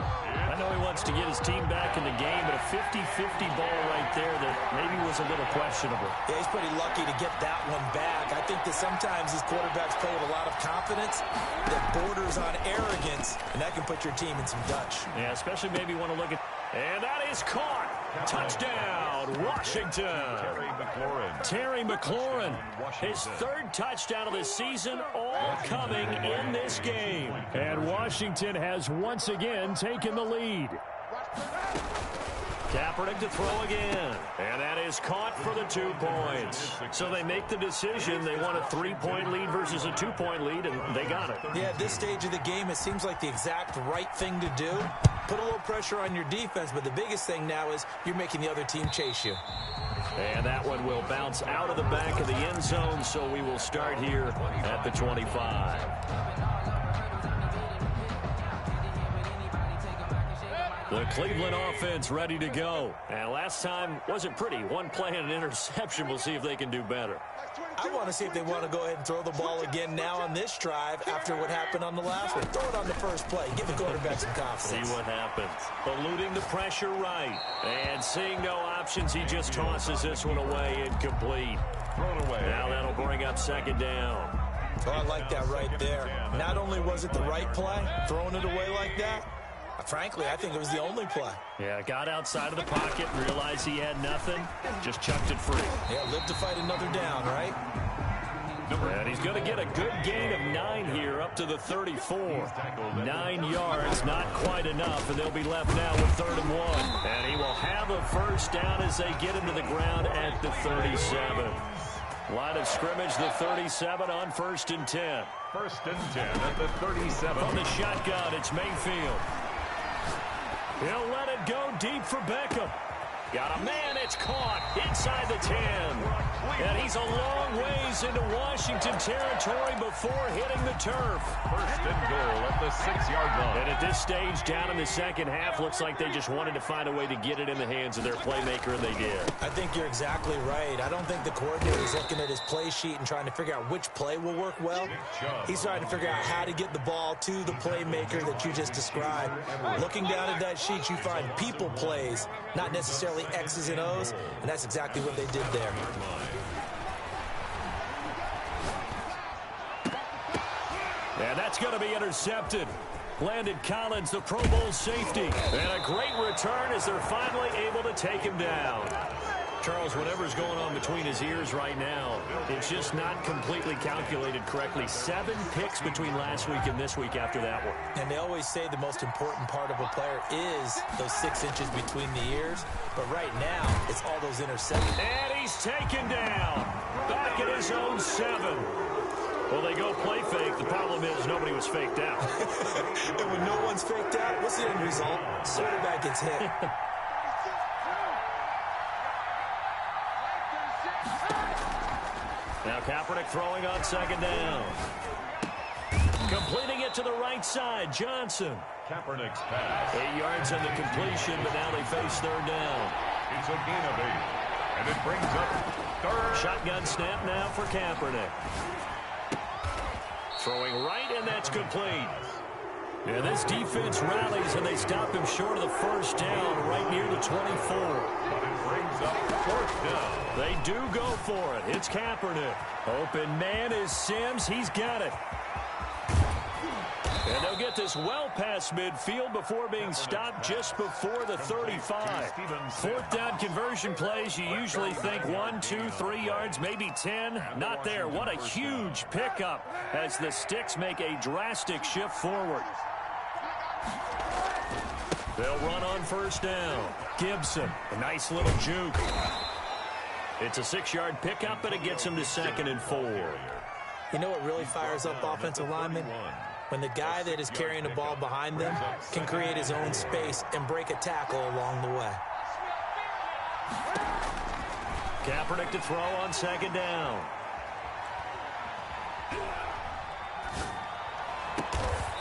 I know he wants to get his team back in the game, but a 50-50 ball right there that maybe was a little questionable.
Yeah, he's pretty lucky to get that one back. I think that sometimes these quarterbacks play with a lot of confidence that borders on arrogance, and that can put your team in some Dutch.
Yeah, especially maybe want to look at... And that is caught. Touchdown, Washington. Terry McLaurin, his 3rd touchdown of the season, all coming in this game. And Washington has once again taken the lead. Kaepernick to throw again. And that is caught for the 2 points. So they make the decision. They want a 3-point lead versus a 2-point lead, and they got it.
Yeah, at this stage of the game, it seems like the exact right thing to do. Put a little pressure on your defense, but the biggest thing now is you're making the other team chase you.
And that one will bounce out of the back of the end zone, so we will start here at the 25. The Cleveland offense ready to go. And last time wasn't pretty. 1 play and an interception. We'll see if they can do better.
I want to see if they want to go ahead and throw the ball again now on this drive after what happened on the last one. Throw it on the first play. Give the quarterback some confidence.
See what happens. Eluding the pressure right. And seeing no options, he just tosses this one away, incomplete.
Thrown away.
Now that'll bring up 2nd down.
Oh, I like that right there. Not only was it the right play, throwing it away like that, frankly, I think it was the only play.
Yeah, got outside of the pocket, realized he had nothing, just chucked it free.
Yeah, live to fight another down, right?
And he's going to get a good gain of 9 here up to the 34. 9 yards, not quite enough, and they'll be left now with 3rd and 1. And he will have a 1st down as they get into the ground at the 37. Line of scrimmage, the 37 on 1st and 10.
1st and 10 at the 37.
From the shotgun, it's Mayfield. He'll let it go deep for Beckham. Got a man, it's caught inside the 10. And he's a long ways into Washington territory before hitting the turf.
1st and goal at the 6-yard line.
And at this stage, down in the second half, looks like they just wanted to find a way to get it in the hands of their playmaker, and they did.
I think you're exactly right. I don't think the coordinator is looking at his play sheet and trying to figure out which play will work well. He's trying to figure out how to get the ball to the playmaker that you just described. Looking down at that sheet, you find people plays, not necessarily X's and O's, and that's exactly what they did there.
And that's going to be intercepted. Landon Collins, the Pro Bowl safety. And a great return as they're finally able to take him down. Charles, whatever's going on between his ears right now, it's just not completely calculated correctly. 7 picks between last week and this week after that one.
And they always say the most important part of a player is those 6 inches between the ears. But right now, it's all those interceptions.
And he's taken down. Back at his own 7. Well, they go play fake. The problem is nobody was faked out.
And when no one's faked out, what's the end result? Quarterback gets hit.
Now Kaepernick throwing on 2nd down. Completing it to the right side, Johnson.
Kaepernick's pass.
8 yards on the completion, but now they face 3rd down.
It's a gain of 8. And it brings up 3rd.
Shotgun snap now for Kaepernick. Throwing right, and that's complete. And this defense rallies, and they stop him short of the 1st down, right near the 24.
But it brings up 4th down.
They do go for it. It's Kaepernick. Open man is Sims. He's got it. And they'll get this well past midfield before being stopped just before the 35. 4th down conversion plays, you usually think 1, 2, 3 yards, maybe 10. Not there. What a huge pickup as the Sticks make a drastic shift forward. They'll run on 1st down. Gibson, a nice little juke. It's a 6-yard pickup, but it gets him to 2nd and 4.
You know what really fires up offensive linemen? When the guy that is carrying the ball behind them can create his own space and break a tackle along the way.
Kaepernick to throw on 2nd down.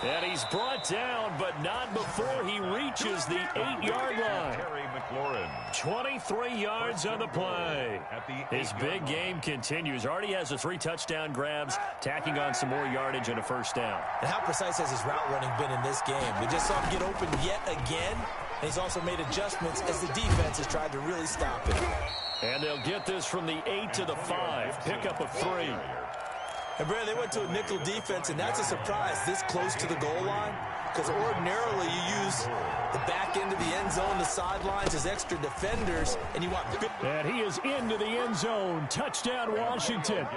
And he's brought down, but not before he reaches the 8-yard line. 23 yards on the play. His big game continues. Already has the 3 touchdown grabs, tacking on some more yardage and a 1st down.
And how precise has his route running been in this game? We just saw him get open yet again. And he's also made adjustments as the defense has tried to really stop him.
And they'll get this from the 8 to the 5. Pickup of 3.
And, Brad, they went to a nickel defense, and that's a surprise this close to the goal line. Because ordinarily you use the back end of the end zone, the sidelines as extra defenders, and you want...
And he is into the end zone. Touchdown, Washington.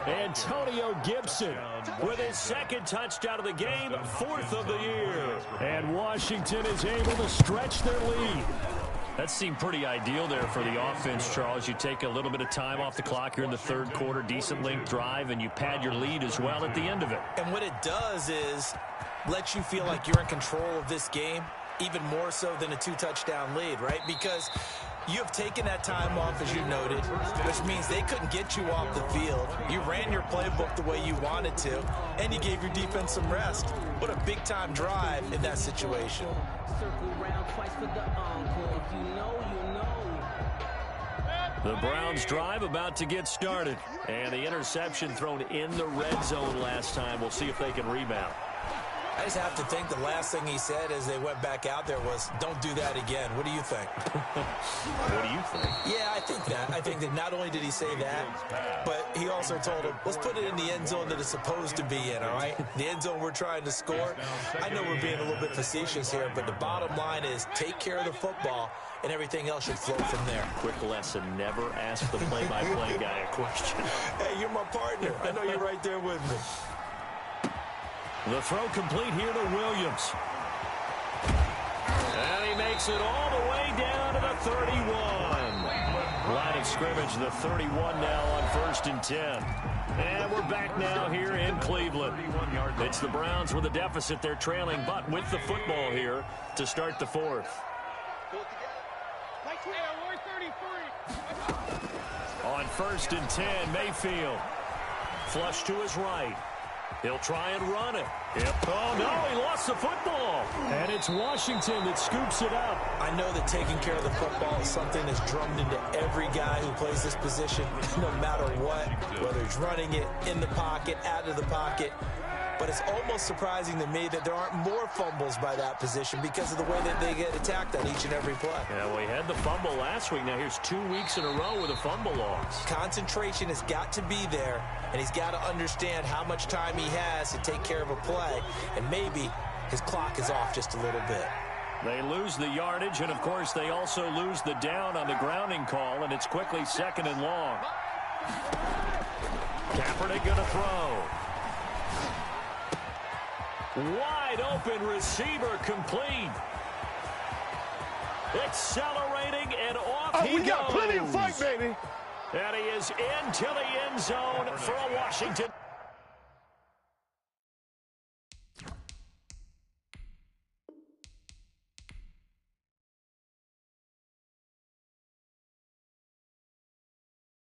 Antonio Gibson with his 2nd touchdown of the game, 4th of the year. And Washington is able to stretch their lead. That seemed pretty ideal there for the offense, Charles. You take a little bit of time off the clock here in the 3rd quarter, decent length drive, and you pad your lead as well at the end of it.
And what it does is let you feel like you're in control of this game, even more so than a 2-touchdown lead, right? Because you have taken that time off, as you noted, which means they couldn't get you off the field. You ran your playbook the way you wanted to, and you gave your defense some rest. What a big-time drive in that situation.
The Browns drive about to get started. And the interception thrown in the red zone last time. We'll see if they can rebound.
I just have to think the last thing he said as they went back out there was, don't do that again. What do you think?
What do you think?
Yeah, I think that. I think that not only did he say that, but he also told him, let's put it in the end zone that it's supposed to be in, all right? The end zone we're trying to score. I know we're being a little bit facetious here, but the bottom line is take care of the football, and everything else should flow from there.
Quick lesson, never ask the play-by-play guy a question.
Hey, you're my partner. I know you're right there with me.
The throw complete here to Williams. And he makes it all the way down to the 31. Line of scrimmage, the 31 now on 1st and 10. And we're back now here in Cleveland. It's the Browns with a deficit. They're trailing, but with the football here to start the 4th. On 1st and 10, Mayfield. Flush to his right. He'll try and run it. Oh, no, he lost the football. And it's Washington that scoops it up.
I know that taking care of the football is something that's drummed into every guy who plays this position, no matter what, whether he's running it, in the pocket, out of the pocket. But it's almost surprising to me that there aren't more fumbles by that position because of the way that they get attacked on each and every play.
Yeah, we had the fumble last week. Now here's 2 weeks in a row with a fumble loss.
Concentration has got to be there, and he's got to understand how much time he has to take care of a play. And maybe his clock is off just a little bit.
They lose the yardage, and, of course, they also lose the down on the grounding call, and it's quickly 2nd and long. Kaepernick going to throw. Wide open receiver complete. Accelerating, and off he goes.
We got plenty of fight, baby.
And he is into the end zone for a Washington.